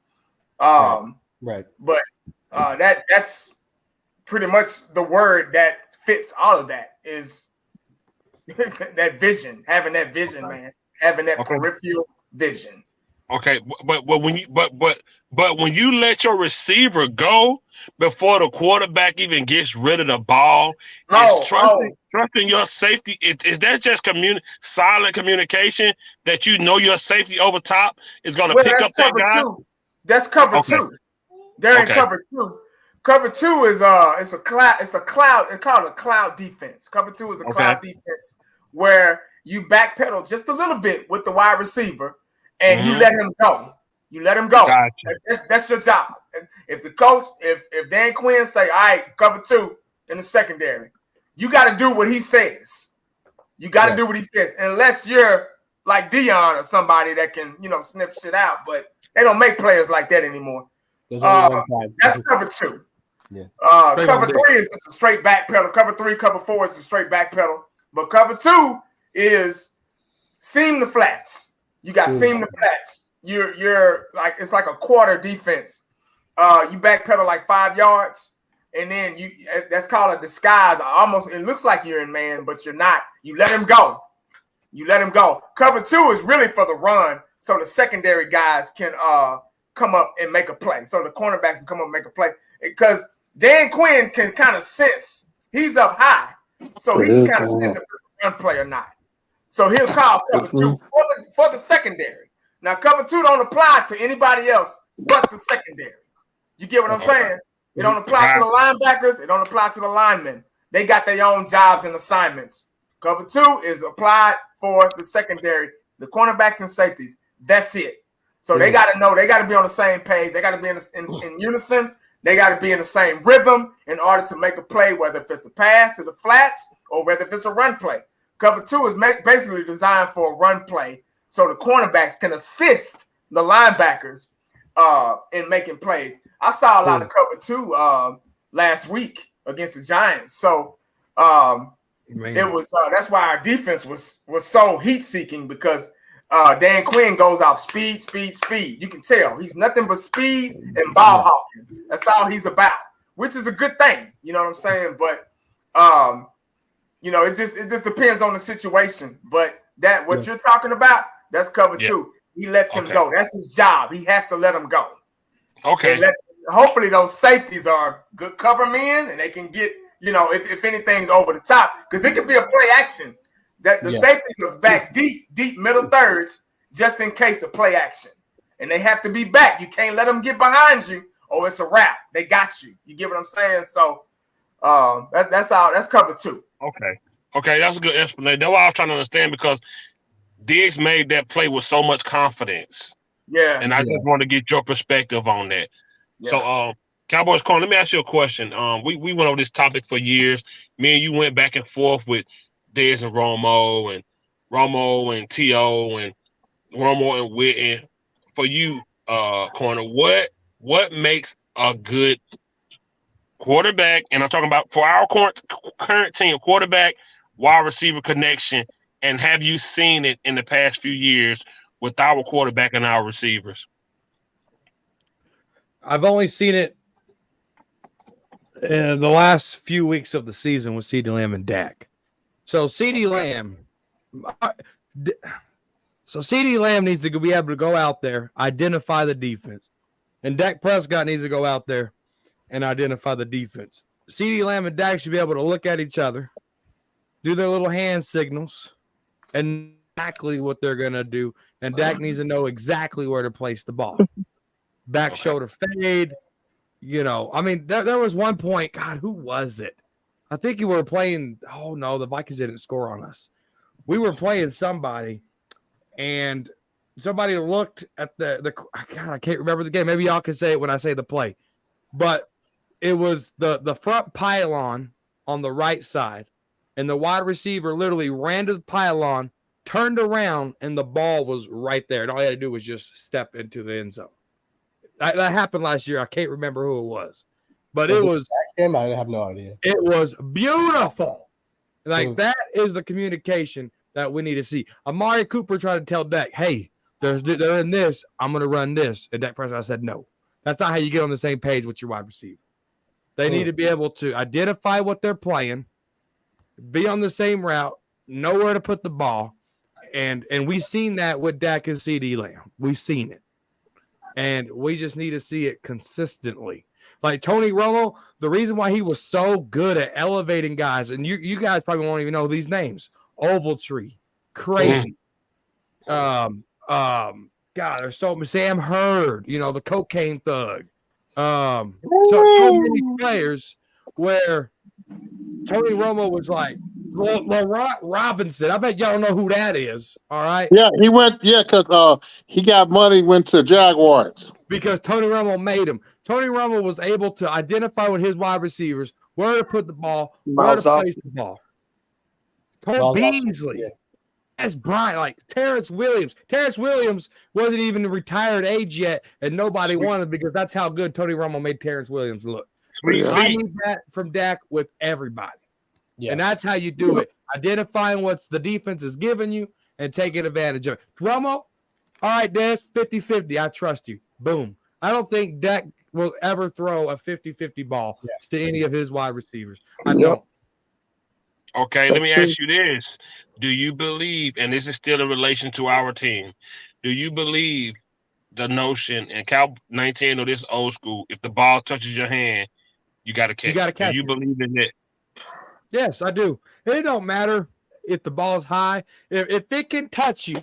Right. But that's pretty much the word that fits all of that is that vision, having that vision, man, having that peripheral vision. Okay, but when you let your receiver go before the quarterback even gets rid of the ball, trusting your safety. Is that just silent communication that you know your safety over top is going to pick up that guy? That's cover 2. They're in cover 2. Cover 2 is it's a cloud. It's called a cloud defense. Cover 2 is a cloud defense where you backpedal just a little bit with the wide receiver and you let him go. You let him go. Gotcha. That's your job. If the coach, if Dan Quinn say, all right, cover 2 in the secondary, you got to do what he says. You got to do what he says, unless you're like Dion or somebody that can, sniff shit out. But they don't make players like that anymore. That's cover 2. Yeah. Cover 3 is just a straight back pedal. Cover 3, cover 4 is a straight back pedal. But cover 2 is seam the flats. You got seam the flats. You're like it's like a quarter defense. You backpedal like 5 yards, and then that's called a disguise. Almost it looks like you're in man, but you're not. You let him go. You let him go. Cover 2 is really for the run, so the secondary guys can come up and make a play. So the cornerbacks can come up and make a play because Dan Quinn can kind of sense he's up high, so he can kind of sense if it's a run play or not. So he'll call cover 2 for the secondary. Now cover 2 don't apply to anybody else but the secondary. You get what I'm saying? It don't apply to the linebackers. It don't apply to the linemen. They got their own jobs and assignments. Cover 2 is applied for the secondary, the cornerbacks and safeties. That's it. So they got to know. They got to be on the same page. They got to be in unison. They got to be in the same rhythm in order to make a play, whether if it's a pass to the flats or whether if it's a run play. Cover 2 is basically designed for a run play so the cornerbacks can assist the linebackers in making plays. I saw a lot of cover 2 last week against the Giants. So it was that's why our defense was so heat-seeking because Dan Quinn goes off speed. You can tell he's nothing but speed and ball hawking. That's all he's about, which is a good thing. You know what I'm saying? But it just depends on the situation. But what you're talking about, that's cover 2. He lets him go. That's his job. He has to let him go. Okay. Hopefully those safeties are good cover men and they can get, if anything's over the top, because it could be a play action that the safeties are back deep middle thirds just in case of play action. And they have to be back. You can't let them get behind you or it's a wrap. They got you. You get what I'm saying? So that's all. That's cover 2. Okay, that's a good explanation. That's what I was trying to understand because Diggs made that play with so much confidence. Yeah. And I just want to get your perspective on that. Yeah. So, Cowboys Corner, let me ask you a question. We went over this topic for years. Me and you went back and forth with Dez and Romo and T.O. and Romo and Witten. For you, Corner, what makes a good quarterback, and I'm talking about for our current team, quarterback, wide receiver connection, and have you seen it in the past few years with our quarterback and our receivers? I've only seen it in the last few weeks of the season with CeeDee Lamb and Dak. So CeeDee Lamb needs to be able to go out there, identify the defense. And Dak Prescott needs to go out there and identify the defense. CeeDee Lamb and Dak should be able to look at each other, do their little hand signals, and exactly what they're going to do. And Dak needs to know exactly where to place the ball. Back shoulder fade. There was one point. God, who was it? I think you were playing. Oh, no, the Vikings didn't score on us. We were playing somebody, and somebody looked at the God, I can't remember the game. Maybe y'all can say it when I say the play. But it was the front pylon on the right side, and the wide receiver literally ran to the pylon, turned around, and the ball was right there. And all he had to do was just step into the end zone. That happened last year. I can't remember who it was. But it was – I have no idea. It was beautiful. That is the communication that we need to see. Amari Cooper tried to tell Dak, hey, they're in this. I'm going to run this. And Dak Prescott said no. That's not how you get on the same page with your wide receiver. They need to be able to identify what they're playing, be on the same route, know where to put the ball. And we've seen that with Dak and CeeDee Lamb. We've seen it. And we just need to see it consistently. Like Tony Romo, the reason why he was so good at elevating guys, and you guys probably won't even know these names: Ovaltree, Crazy, God, there's so Sam Hurd, the cocaine thug. So many players where Tony Romo was like, Laurent Robinson. I bet y'all know who that is. All right. Yeah, he went. Yeah, because he got money, went to Jaguars. Because Tony Romo made him. Tony Romo was able to identify with his wide receivers where to put the ball, where to place the ball. Cole Beasley. That's Bryant, like Terrence Williams. Terrence Williams wasn't even the retired age yet, and nobody wanted because that's how good Tony Romo made Terrence Williams look. I need that from Dak with everybody. Yeah. And that's how you do it. Identifying what the defense is giving you and taking advantage of it. Romo, all right, Des, 50-50. I trust you. Boom. I don't think Dak will ever throw a 50-50 ball to any of his wide receivers. I don't. Okay, let me ask you this. Do you believe, and this is still in relation to our team, do you believe the notion, and Cal 19 or this old school, if the ball touches your hand, you got to catch. You got to catch. Do you believe in that? Yes, I do. It don't matter if the ball's high. If it can touch you,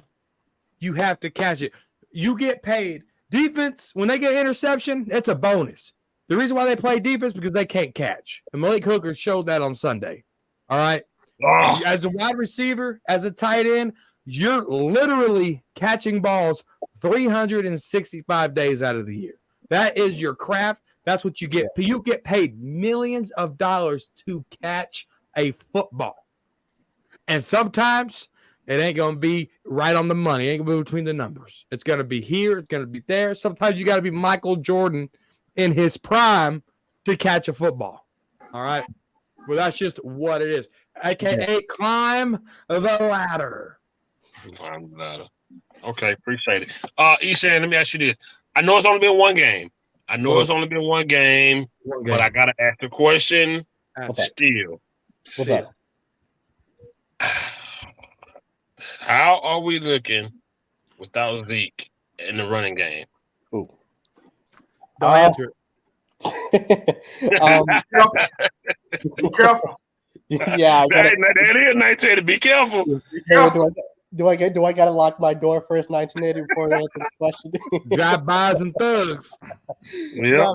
you have to catch it. You get paid. Defense, when they get interception, it's a bonus. The reason why they play defense because they can't catch. And Malik Hooker showed that on Sunday. All right. Oh. As a wide receiver, as a tight end, you're literally catching balls 365 days out of the year. That is your craft. That's what you get. You get paid millions of dollars to catch a football. And sometimes it ain't going to be right on the money. It ain't going to be between the numbers. It's going to be here. It's going to be there. Sometimes you got to be Michael Jordan in his prime to catch a football. All right. Well, that's just what it is. AKA climb the ladder. Climb the ladder. Okay, appreciate it. Eshan, let me ask you this. I know it's only been one game. But I gotta ask the question. Still. What's up? How are we looking without Zeke in the running game? Ooh. Don't answer it. Be careful. Yeah, that is 1980. Be careful. Be careful. Do I gotta lock my door first 1980 before I answer this question? Drive-bys and thugs. Yeah.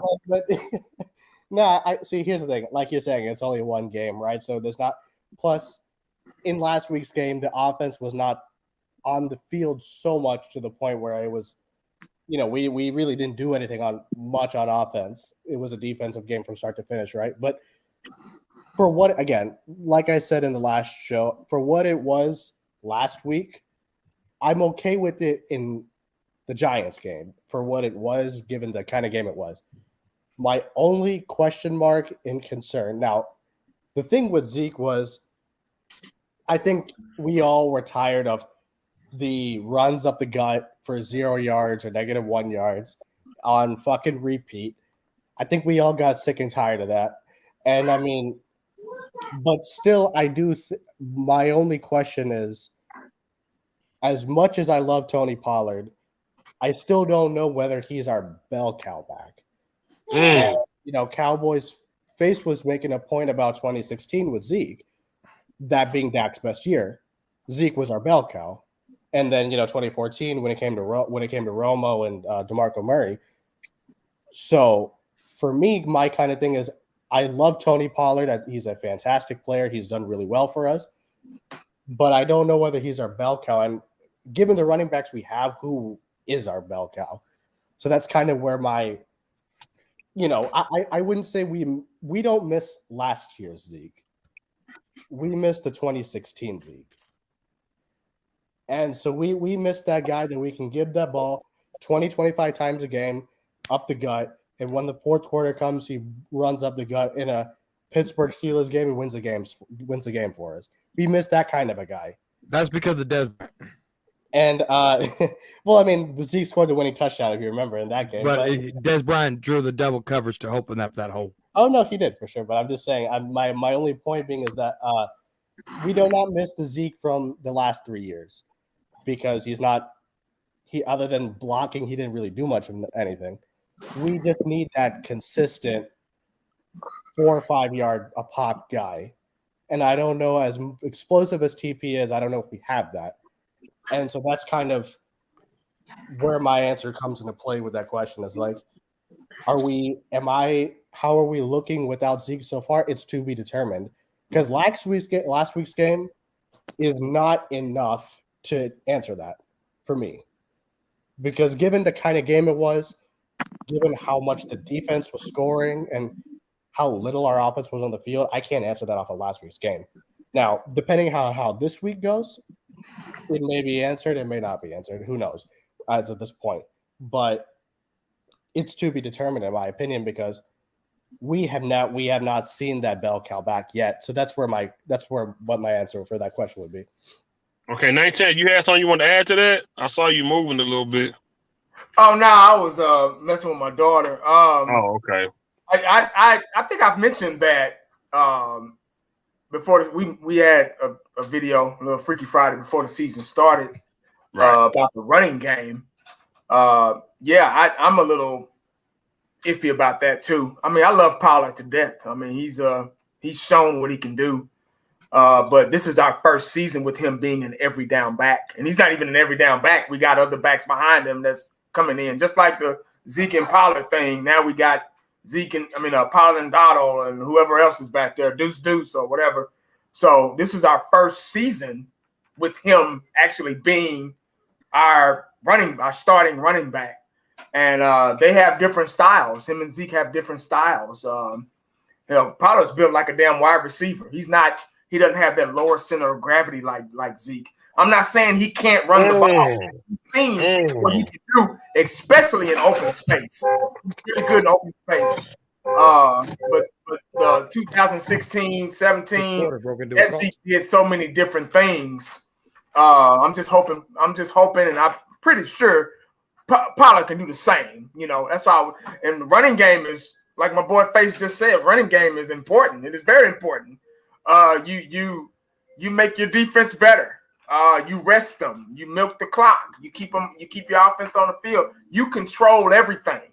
I see. Here's the thing. Like you're saying, it's only one game, right? So there's not. Plus, in last week's game, the offense was not on the field so much to the point where it was. We really didn't do anything on offense. It was a defensive game from start to finish, right? But for what, again, like I said in the last show, for what it was last week, I'm okay with it in the Giants game for what it was, given the kind of game it was. My only question mark and concern. Now, the thing with Zeke was, I think we all were tired of the runs up the gut for 0 yards or -1 yards on fucking repeat. I think we all got sick and tired of that. And I mean, but still, I do. My only question is, as much as I love Tony Pollard, I still don't know whether he's our bell cow back. Cowboys Face was making a point about 2016 with Zeke, that being Dak's best year. Zeke was our bell cow. And then 2014 when it came to Romo and DeMarco Murray. So for me, my kind of thing is I love Tony Pollard. He's a fantastic player. He's done really well for us. But I don't know whether he's our bell cow. And given the running backs we have, who is our bell cow? So that's kind of where my, I wouldn't say we don't miss last year's Zeke. We missed the 2016 Zeke. And so we missed that guy that we can give that ball 20, 25 times a game up the gut. And when the fourth quarter comes, he runs up the gut in a Pittsburgh Steelers game and wins the game for us. We missed that kind of a guy. That's because of Des. And, well, I mean, Zeke scored the winning touchdown, if you remember, in that game. But Des Bryant drew the double coverage to open up that hole. Oh, no, he did, for sure. But I'm just saying, my only point being is that we do not miss the Zeke from the last 3 years. Because other than blocking, he didn't really do much of anything. We just need that consistent 4 or 5 yard a pop guy. And I don't know, as explosive as TP is, I don't know if we have that. And so that's kind of where my answer comes into play with that question is like, how are we looking without Zeke so far? It's to be determined. Because last week's game is not enough to answer that for me, because given the kind of game it was, given how much the defense was scoring and how little our offense was on the field, I can't answer that off of last week's game. Now, depending how this week goes, it may be answered, it may not be answered. Who knows as of this point? But it's to be determined, in my opinion, because we have not seen that bell cow back yet. So that's what my answer for that question would be. Okay, 19. You had something you want to add to that? I saw you moving a little bit. Oh no, I was messing with my daughter. Oh, okay. I think I've mentioned that before we had a video, a little Freaky Friday before the season started, Right. about the running game. Yeah, I'm a little iffy about that too. I mean, I love Pollard to death. I mean, he's shown what he can do. But this is our first season with him being an every down back, and he's not even an every down back. We got other backs behind him that's coming in, just like the Zeke and Pollard thing. Now we got Pollard and Dotto and whoever else is back there, Deuce or whatever. So this is our first season with him actually being our starting running back, and they have different styles. Him and Zeke have different styles. Pollard's built like a damn wide receiver. He doesn't have that lower center of gravity like Zeke. I'm not saying he can't run the ball. He's seen what he can do, especially in open space. He's really good in open space. But the 2016, 17, that Zeke did so many different things. I'm just hoping, and I'm pretty sure Pollard can do the same. That's why. And the running game is, like my boy Face just said, running game is important. It is very important. You make your defense better. You rest them. You milk the clock. You keep your offense on the field. You control everything,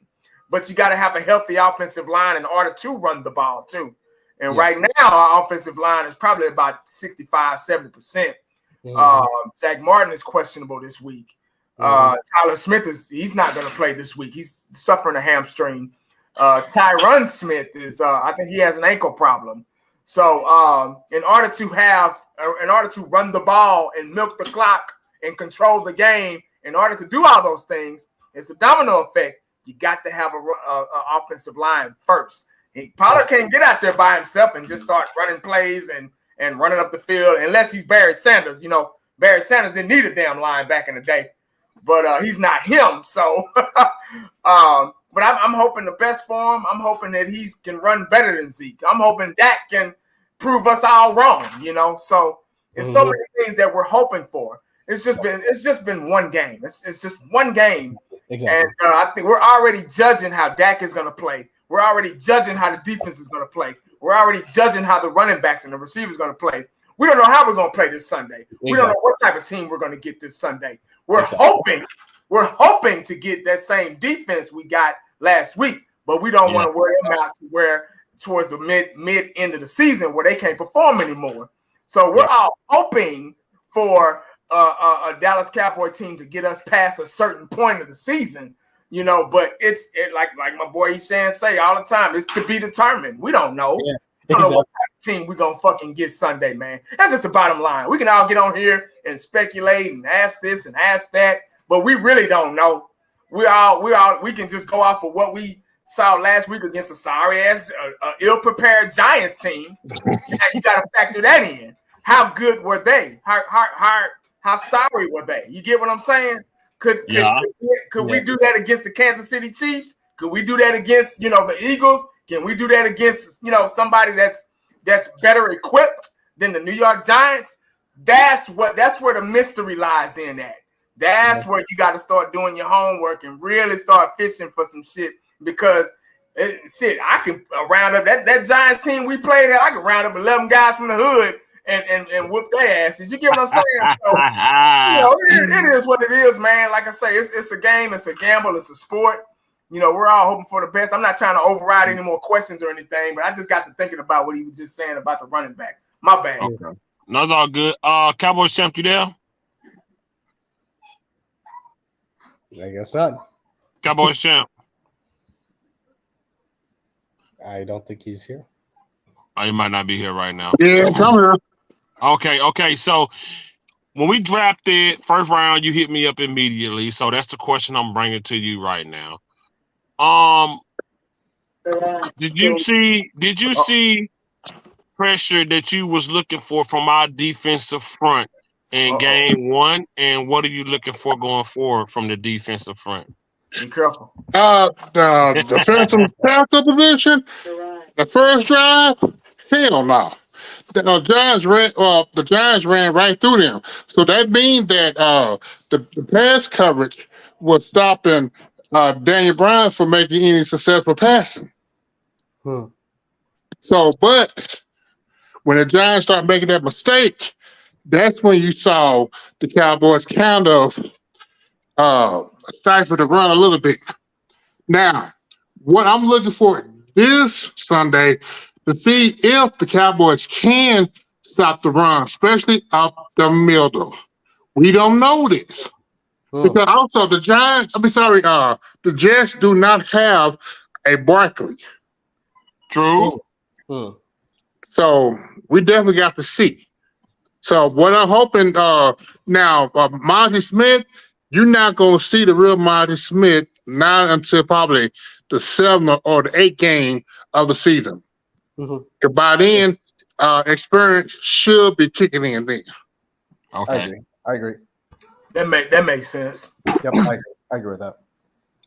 but you got to have a healthy offensive line in order to run the ball too. And right now, our offensive line is probably about 65-70%. Zach Martin is questionable this week. Tyler Smith he's not going to play this week. He's suffering a hamstring. Tyron Smith I think he has an ankle problem. So in order to run the ball and milk the clock and control the game, in order to do all those things, it's a domino effect. You got to have a offensive line first. Pollard can't get out there by himself and just start running plays and running up the field unless he's Barry Sanders. Barry Sanders didn't need a damn line back in the day, but he's not him. So, but I'm hoping the best for him. I'm hoping that he can run better than Zeke. I'm hoping Dak can prove us all wrong. So it's so many things that we're hoping for. It's just been one game. It's just one game. Exactly. And I think we're already judging how Dak is going to play. We're already judging how the defense is going to play. We're already judging how the running backs and the receivers are going to play. We don't know how we're going to play this Sunday. Exactly. We don't know what type of team we're going to get this Sunday. We're hoping to get that same defense we got last week, but we don't want to wear them out to where towards the mid end of the season where they can't perform anymore. So we're all hoping for a Dallas Cowboy team to get us past a certain point of the season, but it's like my boy Eshan say all the time, it's to be determined. We don't know. Yeah, we don't know what type of team we're gonna fucking get Sunday, man. That's just the bottom line. We can all get on here and speculate and ask this and ask that, but we really don't know. We can just go off of what we saw last week against a sorry ass, ill-prepared Giants team. And you got to factor that in. How good were they? How sorry were they? You get what I'm saying? Could we do that against the Kansas City Chiefs? Could we do that against the Eagles? Can we do that against somebody that's better equipped than the New York Giants? That's where the mystery lies in at. That's where you got to start doing your homework and really start fishing for some shit, because I can round up that Giants team we played at. I can round up 11 guys from the hood and whoop their asses. You get what I'm saying? So, it is what it is, man. Like I say, it's a game, it's a gamble, it's a sport. We're all hoping for the best. I'm not trying to override any more questions or anything, but I just got to thinking about what he was just saying about the running back. My bad. Okay. No, it's all good. Cowboys champ, you there? I guess not. Cowboys champ. I don't think he's here. Oh, he might not be here right now. Yeah, come here. Okay. So when we drafted first round, you hit me up immediately. So that's the question I'm bringing to you right now. Did you see pressure that you was looking for from our defensive front in game one? And what are you looking for going forward from the defensive front? Be careful. The defensive position, the first drive, hell no. the Giants ran right through them. So that means that the pass coverage was stopping Daniel Bryan from making any successful passing. So, but when the Giants started making that mistake, that's when you saw the Cowboys kind of stifle the run a little bit. Now, what I'm looking for this Sunday to see if the Cowboys can stop the run, especially up the middle. We don't know this. Because also the Jets do not have a Barkley. True. So we definitely got to see. So what I'm hoping now, Monty Smith, you're not going to see the real Monty Smith not until probably the 7th or the 8th game of the season. By then, experience should be kicking in then. Okay. I agree. That makes sense. Yep, I agree with that.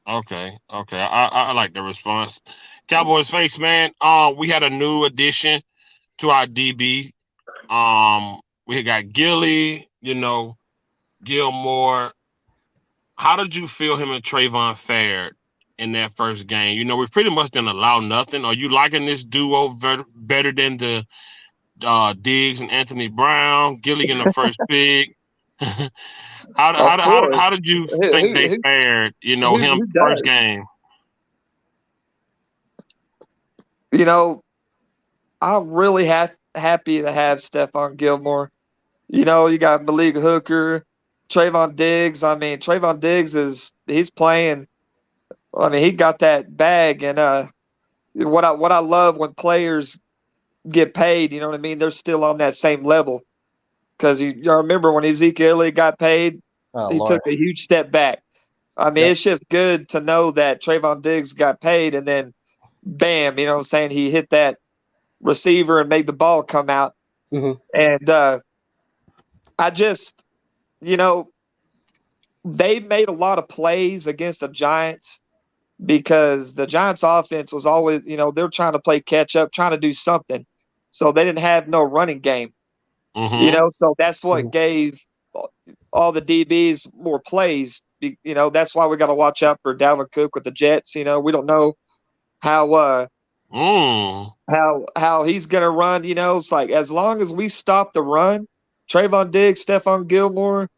Okay. I like the response. Cowboys face, man. We had a new addition to our DB. We got Gilly, Gilmore. How did you feel him and Trayvon fared in that first game? We pretty much didn't allow nothing. Are you liking this duo better than the Diggs and Anthony Brown, Gilly in the first pick? How did you think they fared? Him first game. I'm really happy to have Stephon Gilmore. You got Malik Hooker, Trayvon Diggs. I mean, Trayvon Diggs he's playing. I mean, he got that bag, and what I love when players get paid. You know what I mean? They're still on that same level. Because you remember when Ezekiel Elliott got paid, he took a huge step back. I mean, it's just good to know that Trayvon Diggs got paid, and then bam, you know what I'm saying? He hit that receiver and made the ball come out. And I just, they made a lot of plays against the Giants because the Giants offense was always, they're trying to play catch up, trying to do something. So they didn't have no running game. So that's what gave all the DBs more plays. That's why we got to watch out for Dalvin Cook with the Jets. We don't know how he's gonna run. It's like as long as we stop the run, Trayvon Diggs, Stephon Gilmore,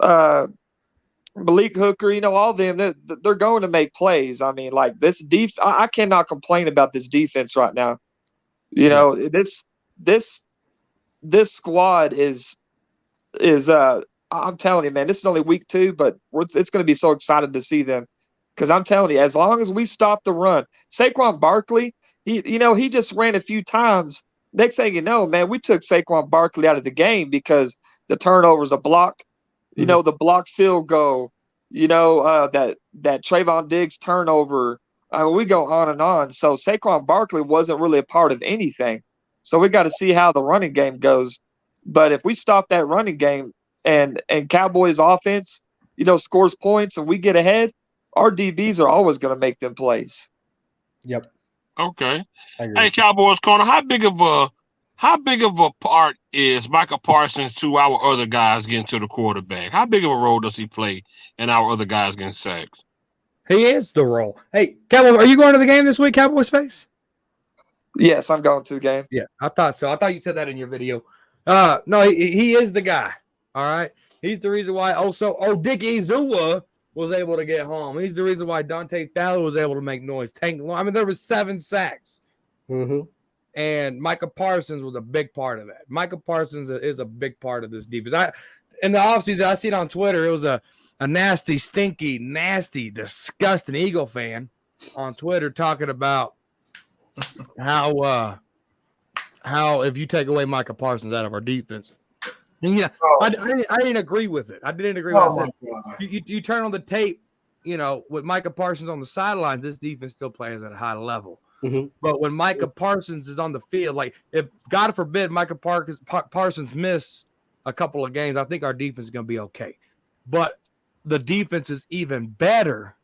Malik Hooker, all of them, they're going to make plays. I mean, like this I cannot complain about this defense right now. This squad is I'm telling you, man, this is only week 2, but it's going to be so excited to see them because I'm telling you, as long as we stop the run, Saquon Barkley, he just ran a few times. Next thing you know, man, we took Saquon Barkley out of the game because the turnovers, a block, the blocked field goal, that Trayvon Diggs turnover. I mean, we go on and on. So Saquon Barkley wasn't really a part of anything. So we got to see how the running game goes. But if we stop that running game and Cowboys offense, scores points and we get ahead, our DBs are always going to make them plays. Yep. Okay. Hey, Cowboys corner, how big of a part is Micah Parsons to our other guys getting to the quarterback? How big of a role does he play in our other guys getting sacks? He is the role. Hey, Cowboys, are you going to the game this week, Cowboys face? Yes, I'm going to the game. Yeah, I thought so. I thought you said that in your video. No, he is the guy. All right. He's the reason why Dick Izua was able to get home. He's the reason why Dante Fowler was able to make noise. There was 7 sacks. And Micah Parsons was a big part of that. Micah Parsons is a big part of this defense. In the offseason, I see it on Twitter. It was a nasty, stinky, nasty, disgusting Eagle fan on Twitter talking about how if you take away Micah Parsons out of our defense. And I didn't agree with it. I didn't agree with it. You turn on the tape, with Micah Parsons on the sidelines, this defense still plays at a high level. But when Micah Parsons is on the field, like if God forbid Micah Parsons miss a couple of games, I think our defense is going to be okay. But the defense is even better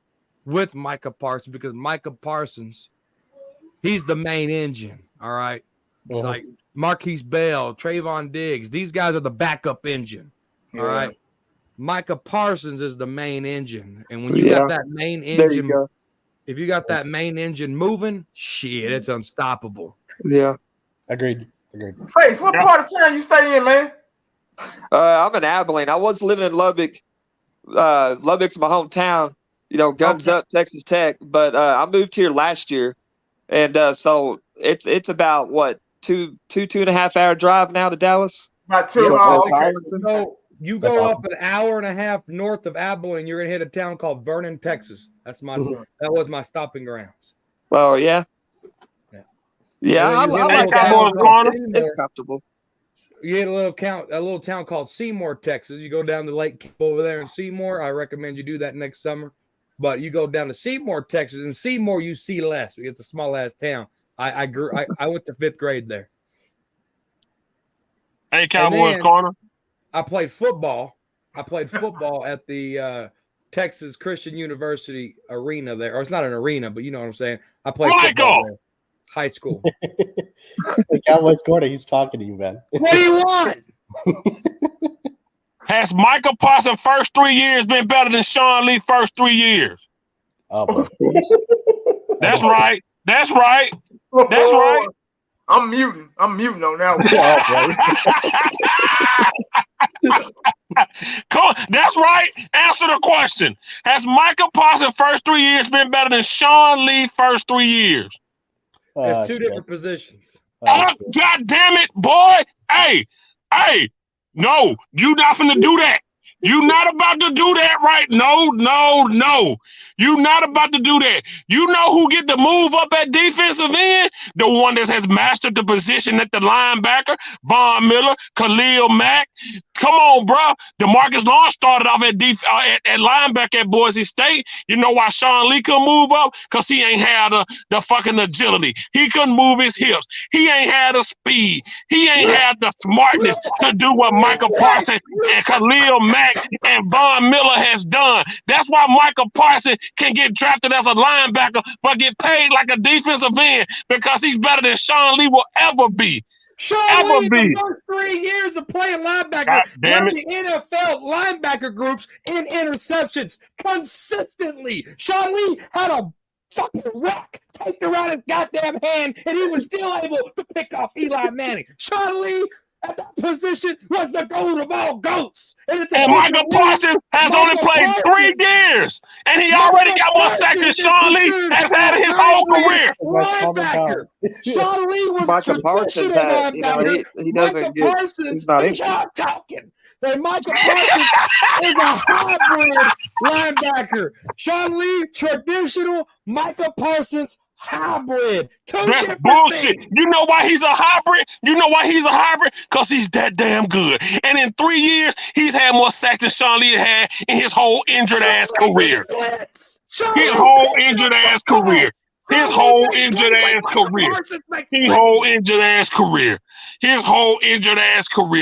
with Micah Parsons because Micah Parsons, he's the main engine. All right. Like Marquise Bell, Trayvon Diggs. These guys are the backup engine. Yeah. All right. Micah Parsons is the main engine. And when you got that main engine, if you got that main engine moving, shit, it's unstoppable. Yeah. Agreed. Face, what part of town you stay in, man? I'm in Abilene. I was living in Lubbock. Lubbock's my hometown. You know, guns up, Texas Tech. But I moved here last year, and so it's about what 2.5 hour drive now to Dallas. About 2 hours. So you go up an hour and a half north of Abilene, you're gonna hit a town called Vernon, Texas. That was my stopping grounds. Oh yeah. Yeah, I like that. It's comfortable. You hit a little town called Seymour, Texas. You go down the lake over there in Seymour. I recommend you do that next summer. But you go down to Seymour, Texas, and Seymour you see less. It's a small ass town. I went to 5th grade there. Hey, Cowboys corner. I played football. at the Texas Christian University arena there. Or it's not an arena, but you know what I'm saying. I played football there. High school. The Cowboys corner, he's talking to you, man. What do you want? Has Micah Parsons' first 3 years been better than Sean Lee first 3 years? Oh, That's right. That's right. That's right. I'm muting on that one. Come on. That's right. Answer the question. Has Micah Parsons' first 3 years been better than Sean Lee first 3 years? It's two different positions. Oh, God damn it, boy. Hey, no, you not finna do that. You not about to do that, right? No. You not about to do that. You know who get to move up at defensive end? The one that has mastered the position at the linebacker, Von Miller, Khalil Mack. Come on, bro. DeMarcus Lawrence started off at linebacker at Boise State. You know why Sean Lee couldn't move up? Because he ain't had the fucking agility. He couldn't move his hips. He ain't had the speed. He ain't had the smartness to do what Micah Parsons and Khalil Mack and Von Miller has done. That's why Micah Parsons can get drafted as a linebacker but get paid like a defensive end, because he's better than Sean Lee will ever be. Sean Lee, the first 3 years of playing linebacker, led the NFL linebacker groups in interceptions consistently. Sean Lee had a fucking rock taped around his goddamn hand, and he was still able to pick off Eli Manning. Sean Lee at that position was the GOAT of all GOATs. And Micah Parsons has only played 3 years, and he already got more sacks than Sean Lee has had in his whole career. Linebacker. Sean Lee was Micah Parsons had, he doesn't get. He's not in. Talking. And Micah Parsons is a hybrid linebacker. Sean Lee, traditional. Micah Parsons, hybrid. That's bullshit. Things. You know why he's a hybrid? Because he's that damn good. And in 3 years, he's had more sacks than Sean Lee had in his whole injured ass career. His whole injured ass career. His whole injured ass career,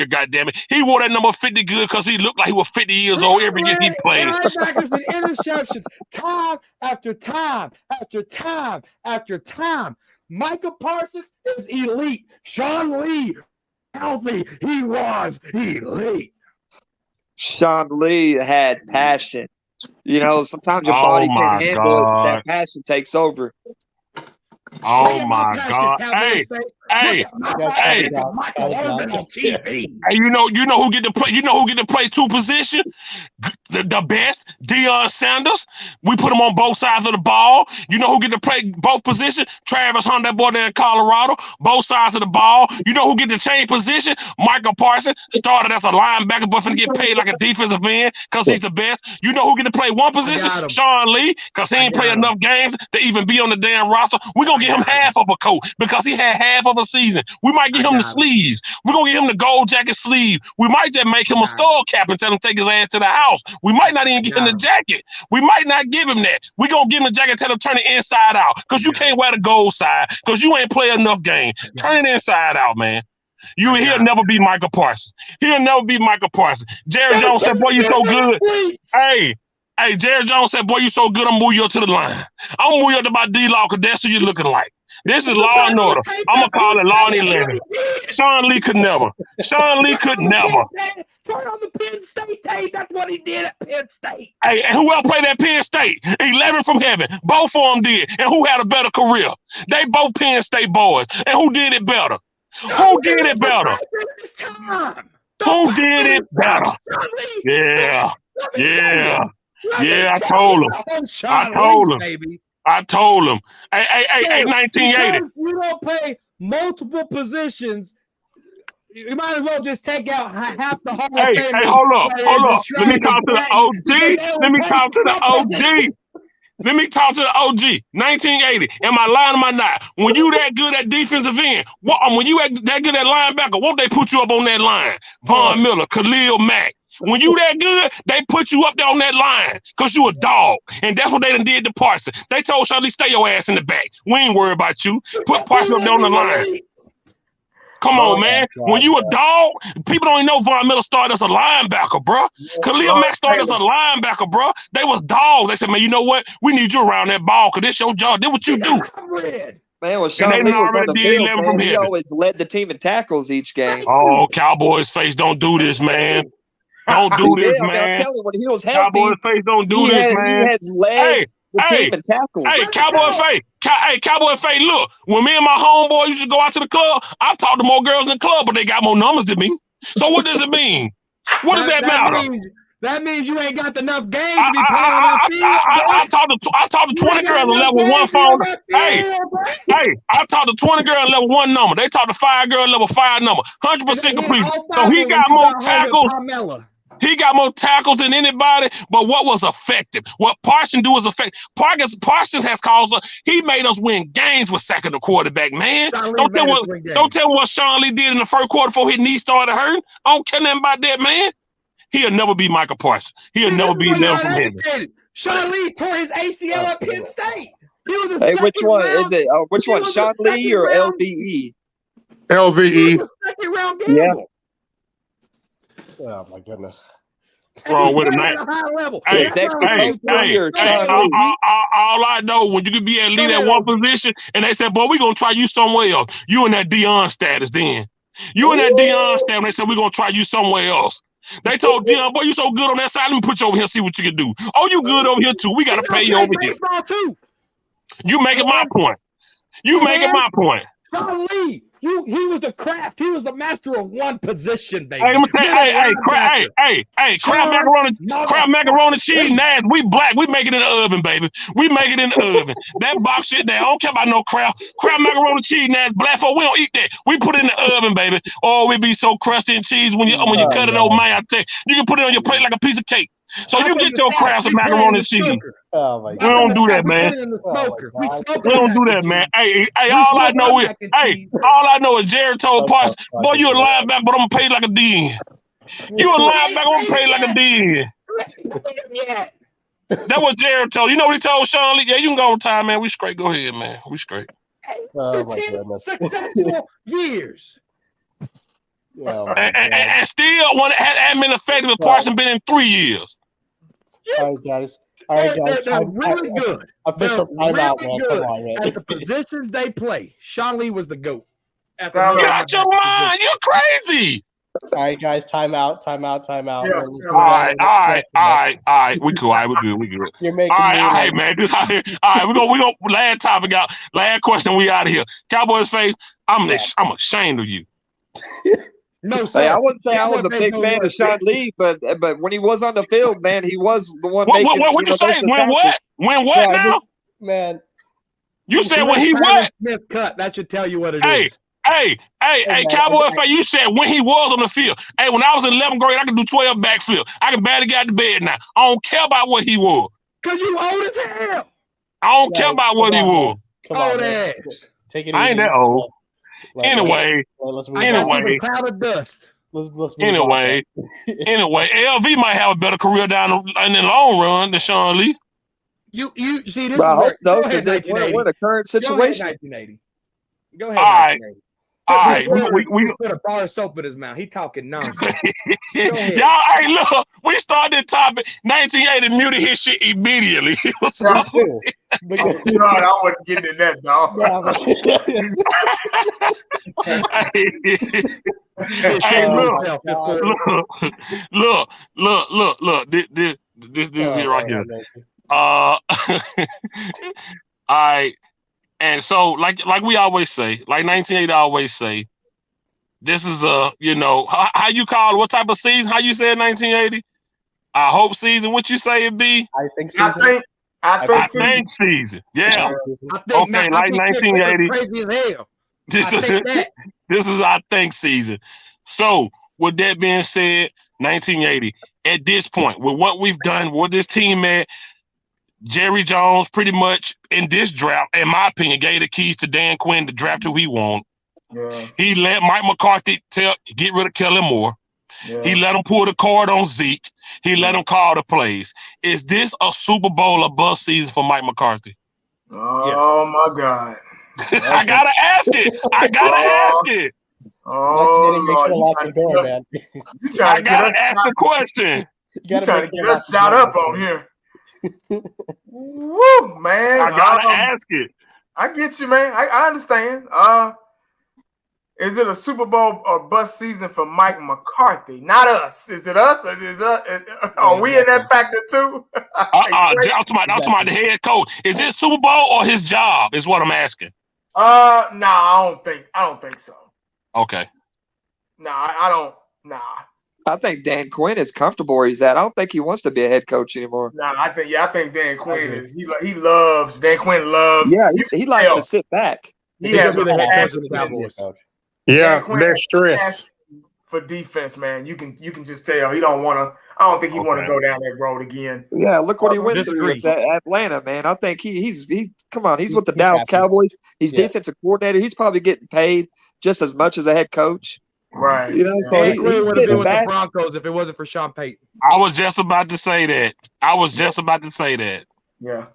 goddammit. He wore that number 50 good because he looked like he was 50 years old every year he played. Linebackers and interceptions, time after time after time after time. Micah Parsons is elite. Sean Lee, healthy. He was elite. Sean Lee had passion. You know, sometimes your body can't handle it. That passion takes over. Oh my God! Hey! You know who get to play? You know who get to play two positions? The best, Deion Sanders. We put him on both sides of the ball. You know who get to play both positions? Travis Hunter, that boy there in Colorado, both sides of the ball. You know who get to change position? Micah Parsons started as a linebacker, but finna get paid like a defensive end because he's the best. You know who get to play one position? Sean Lee, because he ain't play enough games to even be on the damn roster. We're gonna get him half of a coat because he had half of a season. We might get him the sleeves. We're gonna get him the gold jacket sleeve. We might just make him a skull cap and tell him to take his ass to the house. We might not even give him the jacket. We might not give him that. We're gonna give him the jacket and tell him to turn it inside out. Because you can't wear the gold side because you ain't play enough games. Turn it inside out, man. He'll never be Micah Parsons. He'll never be Micah Parsons. Jerry Jones said, boy, you so good. Hey, Jerry Jones said, boy, you so good, I'm move you up to the line. I'm move you up to my D-Law because that's who you're looking like. This is law and order. I'm gonna call it law and 11. Sean Lee could never. Sean Lee could never. Turn on the Penn State tape. That's what he did at Penn State. Hey, and who else played at Penn State? 11 from heaven. Both of them did. And who had a better career? They both Penn State boys. And who did it better? Who did it better? Who did it better? Yeah. Yeah. Yeah, I told him. I told him. Hey, 1980. You don't play multiple positions. You might as well just take out half the Hall of Fame. Hey, hold up. Let me talk to the OG. Let me talk to the OG. Let me talk to the OG. 1980. Am I lying or am I not? When you that good at defensive end, when you that good at linebacker, won't they put you up on that line? Von Miller, Khalil Mack. When you that good, they put you up there on that line because you a dog. And that's what they done did to Parson. They told Charlie, stay your ass in the back. We ain't worried about you. Put Parson up there on the line. Come on, man. When you a dog, people don't even know Von Miller started as a linebacker, bro. Khalil Mack started as a linebacker, bro. They was dogs. They said, man, you know what? We need you around that ball because this your job. This what you do. Man, when Sean Lee was on the field, man, he always led the team in tackles each game. Oh, Cowboys face, don't do this, man. Don't do this, man. I'm telling you, when he was healthy, Cowboys face, don't do this, man. He has led the team in tackles. Hey, Cowboy face. Hey, Cowboy face, look. When me and my homeboy used to go out to the club, I talked to more girls in the club, but they got more numbers than me. So what does it mean? What does that matter? That means you ain't got enough games to be playing on that field. I talked to 20 girls on level 1 phone. Hey, I talked to 20 girls on level 1 number. They talked to 5 girls level 5 number. 100% complete. So he got more tackles. He got more tackles than anybody, but what was effective? What Parsons do is effective. Parsons has caused us. He made us win games with sacking the quarterback, man. Don't tell me what Sean Lee did in the first quarter before his knee started hurting. I don't care nothing about that, man. He'll never be Michael Parsons. He'll never be Nelson from heaven. Sean Lee tore his ACL at Penn State. He was which one is it? Which one, Sean Lee or LVE? LVE. Second round gamble. Yeah. Oh my goodness. Wrong with him, man. Hey, all I know, when you could be at lead at one position, and they said, boy, we're going to try you somewhere else. You in that Deion status then. You in that Deion status, and they said, we're going to try you somewhere else. They told Deion, boy, you so good on that side, let me put you over here and see what you can do. Oh, you good over here, too. We got to pay you over here. You making my point. You making my point. Sean Lee, he was the craft. He was the master of one position, baby. Hey, let me tell you, crab macaroni cheese, Nash. We black. We make it in the oven, baby. We make it in the oven. That box shit there, I don't care about no crab macaroni cheese, Nash. Black folk, we don't eat that. We put it in the oven, baby. Oh, we be so crusty in cheese when you cut it over, man. I tell you, you can put it on your plate like a piece of cake. So you get your crabs and macaroni and cheese. Oh my God. We don't do that, man. We don't do that, man. Hey, all I know is Jared told Parsons, boy, you a linebacker, but I'm paid like a DN. You a linebacker, I'm paid like a DN. That was Jared told. You know what he told Sean Lee? Yeah, you can go on time, man. We straight. Go ahead, man. We straight. Oh my goodness. Successful years. And still, when it hadn't been effective, Parsons been in 3 years. All right, guys. They're really good. Official timeout, man. Good Come on, man. at the positions they play. Sean Lee was the GOAT. Get out your mind. You're crazy. All right, guys. Timeout. Yeah. All right. We cool. All right, we good. You're making all right, man. This out here. All right, we go. Last topic out. Last question. We out of here. Cowboys face. I'm ashamed of you. No, sir. Hey, I wouldn't say I was a big fan of Sean Lee, but when he was on the field, man, he was the one. What you say? When what? When what now? Man, you said when he what? Smith cut. That should tell you what it is. Hey, Cowboy fan, you said when he was on the field. Hey, when I was in 11th grade, I could do 12 backflip. I could barely get out of bed now. I don't care about what he was. Because you old as hell. I don't care about what he was. Old ass. Take it easy. I ain't that old. Anyway, cloud of dust. Anyway, LV might have a better career in the long run than SeanLee. You see this? Well, I hope so, because we're in a current situation. Go ahead. All right. We put a bar of soap in his mouth. He talking nonsense. Y'all, hey, look, we started the topic. 1980 muted his shit immediately. Because, God, I wasn't getting in that, dog. Hey, Oh look, my God. look. This is it right here. man, Mason. All right, and so like we always say, like 1980 always say, this is how you call it, what type of season? How you say 1980? I hope season. What you say it be? I think I season. think Season. Yeah. Season. I think Okay, like 1980. Crazy as hell. This I think that. this is I think season. So with that being said, 1980. At this point, with what we've done, with this team, man, Jerry Jones pretty much in this draft, in my opinion, gave the keys to Dan Quinn to draft who he wanted. Yeah, He let Mike McCarthy get rid of Kellen Moore. yeah. He let him pull the card on Zeke. He let him call the plays. Is this a Super Bowl or bust season for Mike McCarthy? Oh my God. I gotta ask it. I gotta ask it. Oh, Make sure to Lord, lock the door, man. you I trying to get gotta us ask the question. you trying to make get sure us to lock shot the up door. on here. Woo, man. I gotta ask it. I get you, man. I understand. Is it a Super Bowl or bust season for Mike McCarthy? Not us. Is it us? Are we in that factor too? I'm talking about the head coach. Is it Super Bowl or his job? Is what I'm asking. I don't think so. Okay. I don't. Nah. I think Dan Quinn is comfortable where he's at. I don't think he wants to be a head coach anymore. I think Dan Quinn is Dan Quinn loves. Yeah, he likes to sit back. He He's has gonna be the head coach of the passion Cowboys. Yeah, Quinn they're has stressed. for defense, man. You can just tell he don't want to. I don't think he want to Okay. go down that road again. Yeah, look what he went through Disagree. with that Atlanta, man. I think he's come on, he's with the He's Dallas happy. Cowboys. He's Yeah. defensive coordinator. He's probably getting paid just as much as a head coach. Right. You know, so Dan he's Quinn would have been sitting with back. the Broncos if it wasn't for Sean Payton. I was just about to say that. Yeah.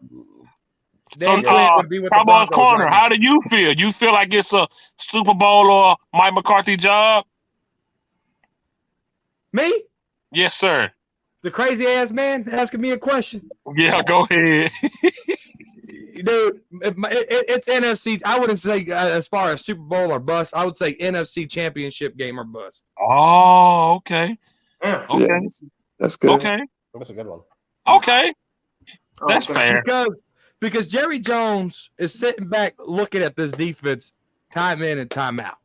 Dan So, Quinn would be with the Cowboys Broncos corner, right how now. do you feel? You feel like it's a Super Bowl or Mike McCarthy job? Me, Yes, sir. the crazy ass man, asking me a question. Yeah, go ahead. Dude, it's NFC. I wouldn't say as far as Super Bowl or bust. I would say NFC Championship game or bust. Oh, okay. Yeah. Okay. Yeah, that's good. Okay. That's a good one. Okay. That's Okay. fair. Because Jerry Jones is sitting back looking at this defense time in and time out.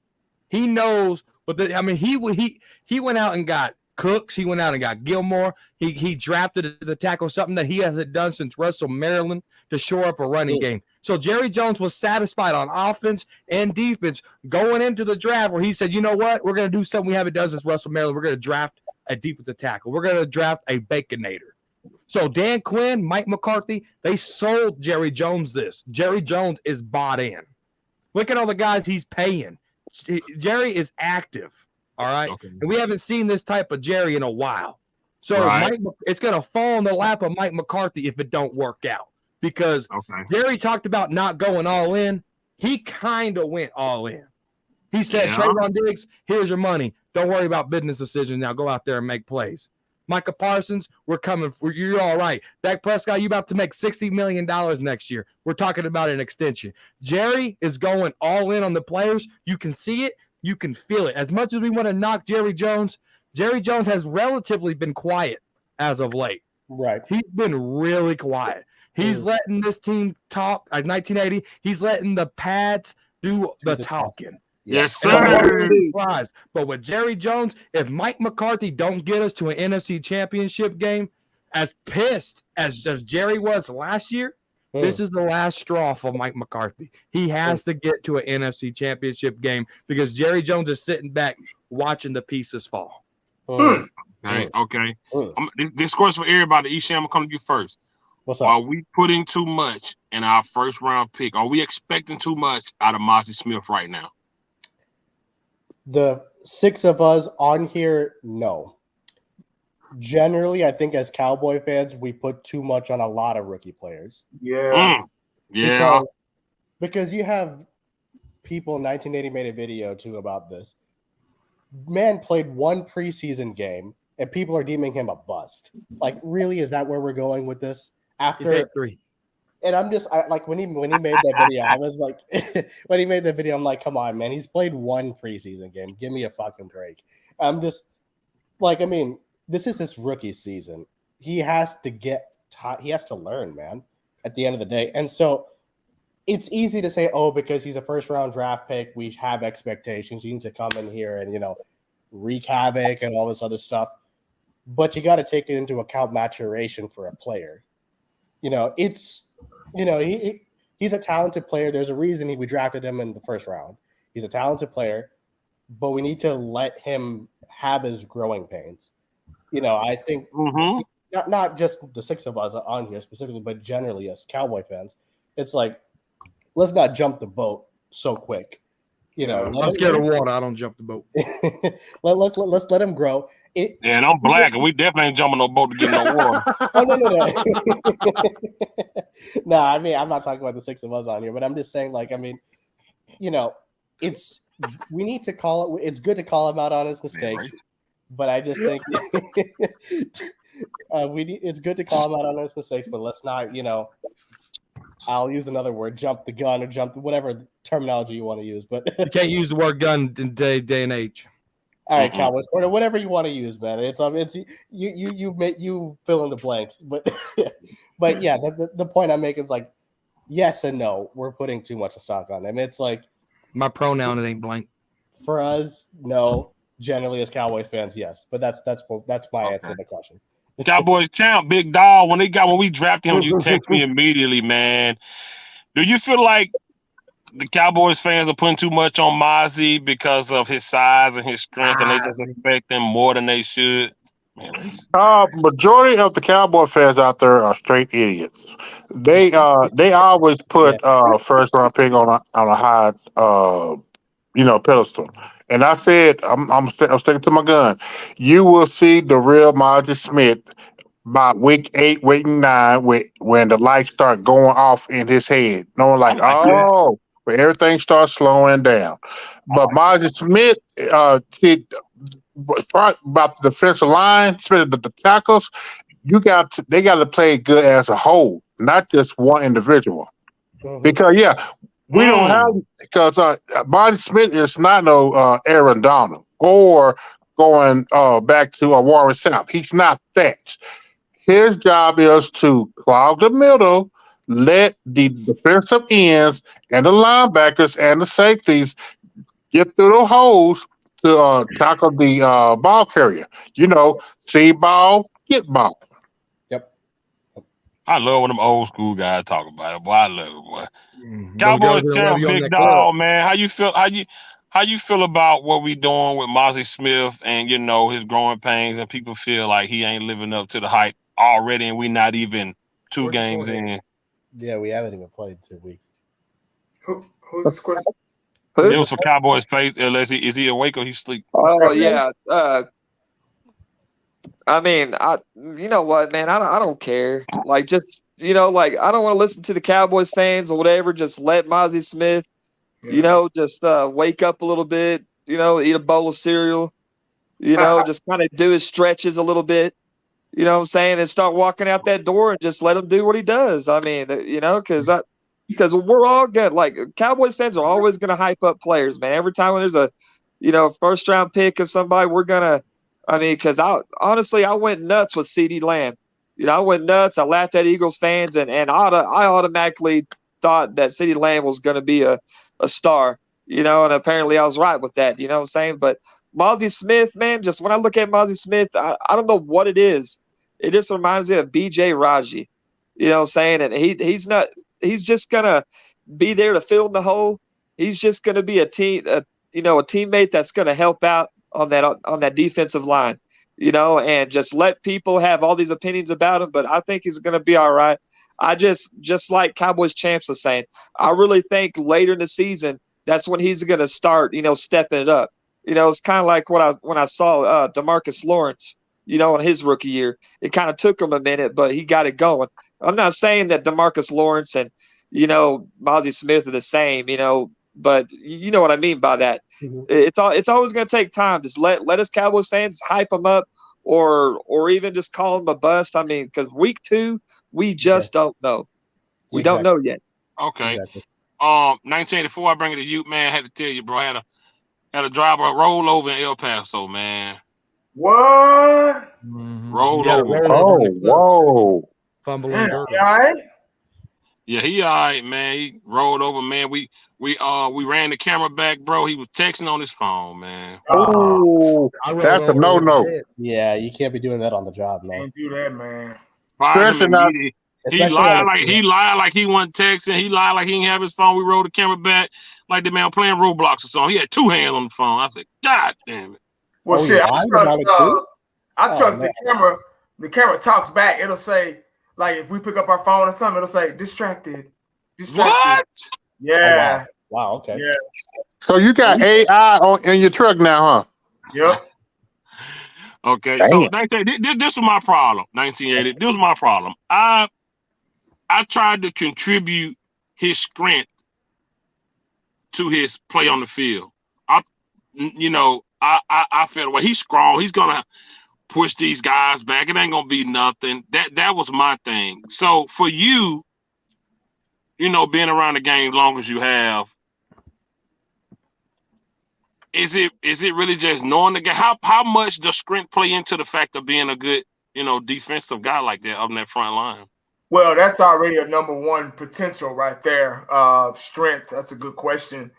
He knows what he went out and got Cooks. He went out and got Gilmore. He drafted the tackle, something that he hasn't done since Russell Maryland, to shore up a running game. So Jerry Jones was satisfied on offense and defense going into the draft where he said, you know what? We're going to do something we haven't done since Russell Maryland. We're going to draft a defensive tackle. We're going to draft a Baconator. So Dan Quinn, Mike McCarthy, they sold Jerry Jones this. Jerry Jones is bought in. Look at all the guys he's paying. Jerry is active, all right? Okay. And we haven't seen this type of Jerry in a while. So Right. it's going to fall in the lap of Mike McCarthy if it don't work out. Because Okay. Jerry talked about not going all in. He kind of went all in. He said, Yeah. Trayvon Diggs, here's your money. Don't worry about business decisions now. Go out there and make plays. Micah Parsons, we're coming for you. You're all right. Dak Prescott, you about to make $60 million next year. We're talking about an extension. Jerry is going all in on the players. You can see it. You can feel it. As much as we want to knock Jerry Jones has relatively been quiet as of late. Right. He's been really quiet. He's letting this team talk. 1980, he's letting the pads do the talking. Yes, And I'm sir. not surprised. But with Jerry Jones, if Mike McCarthy don't get us to an NFC Championship game, as pissed as Jerry was last year, this is the last straw for Mike McCarthy. He has to get to an NFC Championship game because Jerry Jones is sitting back watching the pieces fall. Okay. This question for everybody. Isham, I'm coming to you first. What's up? Are we putting too much in our first round pick? Are we expecting too much out of Monty Smith right now? The six of us on here, no. Generally, I think as Cowboy fans, we put too much on a lot of rookie players. Yeah. Yeah. Because you have people, 1980 made a video too about this. Man played one preseason game, and people are deeming him a bust. Like, really, is that where we're going with this? He paid 3. And I'm just like when he made that video, I was like, when he made the video, I'm like, come on, man, he's played one preseason game. Give me a fucking break. I'm just like, I mean, this is his rookie season. He has to he has to learn, man, at the end of the day. And so it's easy to say, oh, because he's a first round draft pick, we have expectations. You need to come in here and, wreak havoc and all this other stuff. But you got to take it into account maturation for a player. He's a talented player. There's a reason we drafted him in the first round. He's a talented player, but we need to let him have his growing pains. I think not just the six of us on here specifically, but generally as Cowboy fans, it's like, let's not jump the boat so quick. I'm scared of water. I don't jump the boat. let's let him grow. And I'm black, and we definitely ain't jumping no boat to get no water. Oh, no. No, I mean, I'm not talking about the six of us on here, but I'm just saying, like, I mean, we need to call it. It's good to call him out on his mistakes, but I just think it's good to call him out on his mistakes, but let's not, I'll use another word, jump the gun or whatever terminology you want to use, but you can't use the word gun in day and age. All right, Cowboys Corner, whatever you want to use, man. It's you fill in the blanks, but yeah, the point I'm making is like, yes and no. We're putting too much stock on them. It's like my pronoun, it ain't blank. For us, no. Generally, as Cowboys fans, yes. But that's my answer to the question. Cowboys champ, big dog. When we drafted him, you text me immediately, man. Do you feel like the Cowboys fans are putting too much on Mozzie because of his size and his strength, and they just expect him more than they should? Majority of the Cowboy fans out there are straight idiots. They always put first round pick on a high pedestal. And I said, I'm sticking to my gun. You will see the real Mozzie Smith by week 8, week 9, when the lights start going off in his head. Knowing where everything starts slowing down. But Mozzie Smith, about the defensive line, especially the tackles, they got to play good as a whole, not just one individual. Mm-hmm. Because we don't have, because Mozzie Smith is not no Aaron Donald or going back to Warren Sapp. He's not that. His job is to clog the middle, let the defensive ends and the linebackers and the safeties get through the holes to tackle the ball carrier. See ball, get ball. Yep. I love when them old school guys talk about it. Boy, I love it, boy. Cowboys champ, big dog, man. How you feel? How you feel about what we doing with Mozzie Smith and his growing pains, and people feel like he ain't living up to the hype already, and we not even two games in? Yeah, we haven't even played 2 weeks. Who's this question? It was for Cowboys face. Unless is he awake or he sleep? Oh yeah. I mean, you know what, man? I don't care. Like, just I don't want to listen to the Cowboys fans or whatever. Just let Mozzie Smith, just wake up a little bit. Eat a bowl of cereal. Just kind of do his stretches a little bit. You know what I'm saying? And start walking out that door and just let him do what he does. I mean, because we're all good. Like, Cowboys fans are always going to hype up players, man. Every time when there's a, first round pick of somebody, we're going to, because I went nuts with CeeDee Lamb. I went nuts. I laughed at Eagles fans, and I automatically thought that CeeDee Lamb was going to be a star, and apparently I was right with that. You know what I'm saying? But Mozzie Smith, man, just when I look at Mozzie Smith, I don't know what it is. It just reminds me of B.J. Raji. You know what I'm saying? And he's just going to be there to fill in the hole. He's just going to be a teammate that's going to help out on that defensive line, and just let people have all these opinions about him. But I think he's going to be all right. I just like Cowboys champs are saying, I really think later in the season, that's when he's going to start, stepping it up. It's kind of like when I saw DeMarcus Lawrence, in his rookie year. It kind of took him a minute, but he got it going. I'm not saying that DeMarcus Lawrence and, Mozzie Smith are the same, but you know what I mean by that. Mm-hmm. It's always going to take time. Just let us Cowboys fans hype him up or even just call him a bust. I mean, because week 2, we just don't know. We don't know yet. Okay. Exactly. 1984, I bring it to you, man. I had to tell you, bro. I had a driver roll over in El Paso, man. What? Roll He had a over. rollover in the clutch. whoa. Fumbling Damn, dirt. you all right? Yeah, he all right, man. He rolled over, man. We ran the camera back, bro. He was texting on his phone, man. Oh, I rolled that's a over no-no. his head. Yeah, you can't be doing that on the job, man. Can't do that, man. Fired him Especially not- immediately. He Especially lied on like the- he wasn't texting. He lied like he didn't have his phone. We rolled the camera back like the man playing Roblox or something. He had two hands on the phone. I said, God damn it. Well, Oh, shit, you I lied trust, about it too? I Oh, trust man. the camera. The camera talks back. It'll say, like, if we pick up our phone or something, it'll say distracted. What? Yeah. Wow, okay. Yeah. So you got AI in your truck now, huh? Yep. Okay, Damn. so 1980, this was my problem. 1980, this was my problem. I tried to contribute his strength to his play on the field. I felt, well, he's strong. He's gonna push these guys back. It ain't gonna be nothing. That was my thing. So for you, being around the game long as you have, is it really just knowing the game? How much does strength play into the fact of being a good, defensive guy like that up in that front line? Well, that's already a number one potential right there. Strength. That's a good question.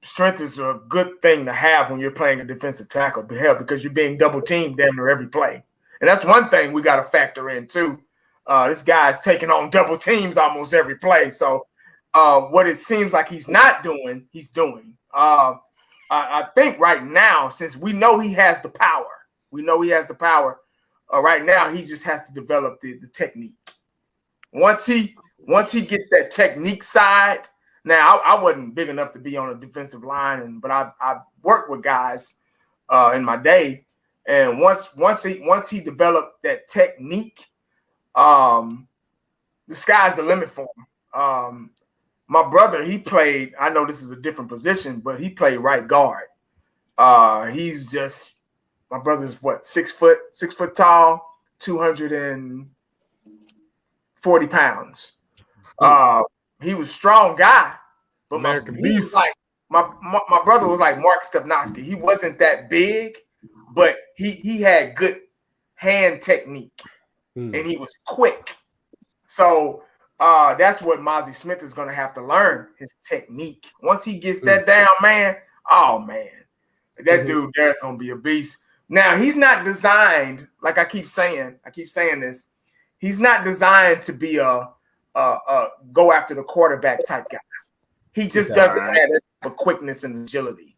Strength is a good thing to have when you're playing a defensive tackle, because you're being double teamed damn near every play. And that's one thing we got to factor in too. This guy's taking on double teams almost every play. So what it seems like he's not doing, he's doing. I think right now, since we know he has the power, right now he just has to develop the technique. Once he gets that technique side. Now I wasn't big enough to be on a defensive line, but I worked with guys in my day, and once he developed that technique, the sky's the limit for him. My brother, he played. I know this is a different position, but he played right guard. He's just, my brother's what, 6 foot tall, 240 pounds. He was a strong guy, but my brother was like Mark Stepnoski. He wasn't that big, but he had good hand technique, and he was quick. So that's what Mazi Smith is going to have to learn, his technique. Once he gets that down, man, oh man, that dude there's going to be a beast. Now he's not designed, like I keep saying this. He's not designed to be a go after the quarterback type guy. He just doesn't have the quickness and agility.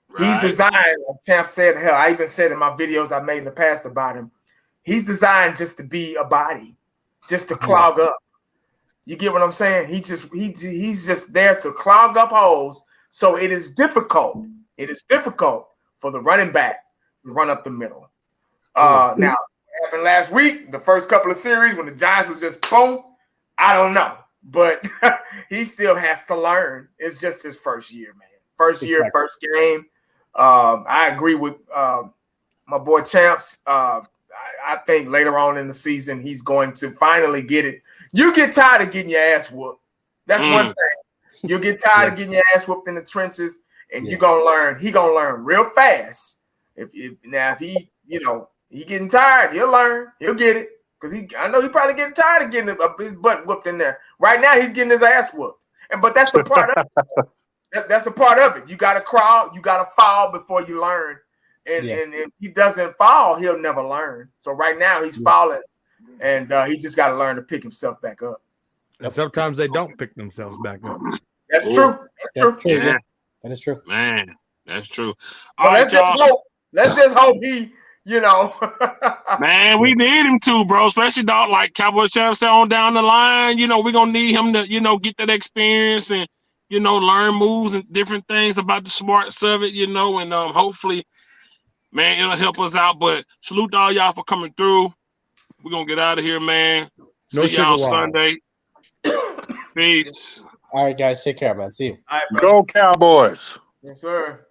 Right. He's designed, like Champ said, hell, I even said in my videos I made in the past about him, he's designed just to be a body, just to clog up. You get what I'm saying? He's just there to clog up holes. So it is difficult. It is difficult for the running back to run up the middle. Now, what happened last week, the first couple of series when the Giants was just boom, I don't know, but he still has to learn. It's just his first year, man. First year, first game. I agree with my boy Champs. I think later on in the season, he's going to finally get it. You get tired of getting your ass whooped. That's one thing. You'll get tired of getting your ass whooped in the trenches, and you're going to learn. He's going to learn real fast. If he getting tired, he'll learn. He'll get it. Because I know he probably getting tired of getting his butt whooped in there. Right now, he's getting his ass whooped. But that's a part of it. That's a part of it. You got to crawl. You got to fall before you learn. And if he doesn't fall, he'll never learn. So right now, he's falling. And he just got to learn to pick himself back up. And sometimes they don't pick themselves back up. That's true. That's true. Yeah. That is true. Man, that's true. Well, let's just hope he, Man, we need him to, bro. Especially dog like Cowboy Sheriff said on down the line. We're gonna need him to, get that experience and learn moves and different things about the smarts of it, and hopefully, man, it'll help us out. But salute to all y'all for coming through. We're gonna get out of here, man. See y'all Sunday. Peace. All right, guys, take care, man. See you. All right, Go Cowboys. yes, sir.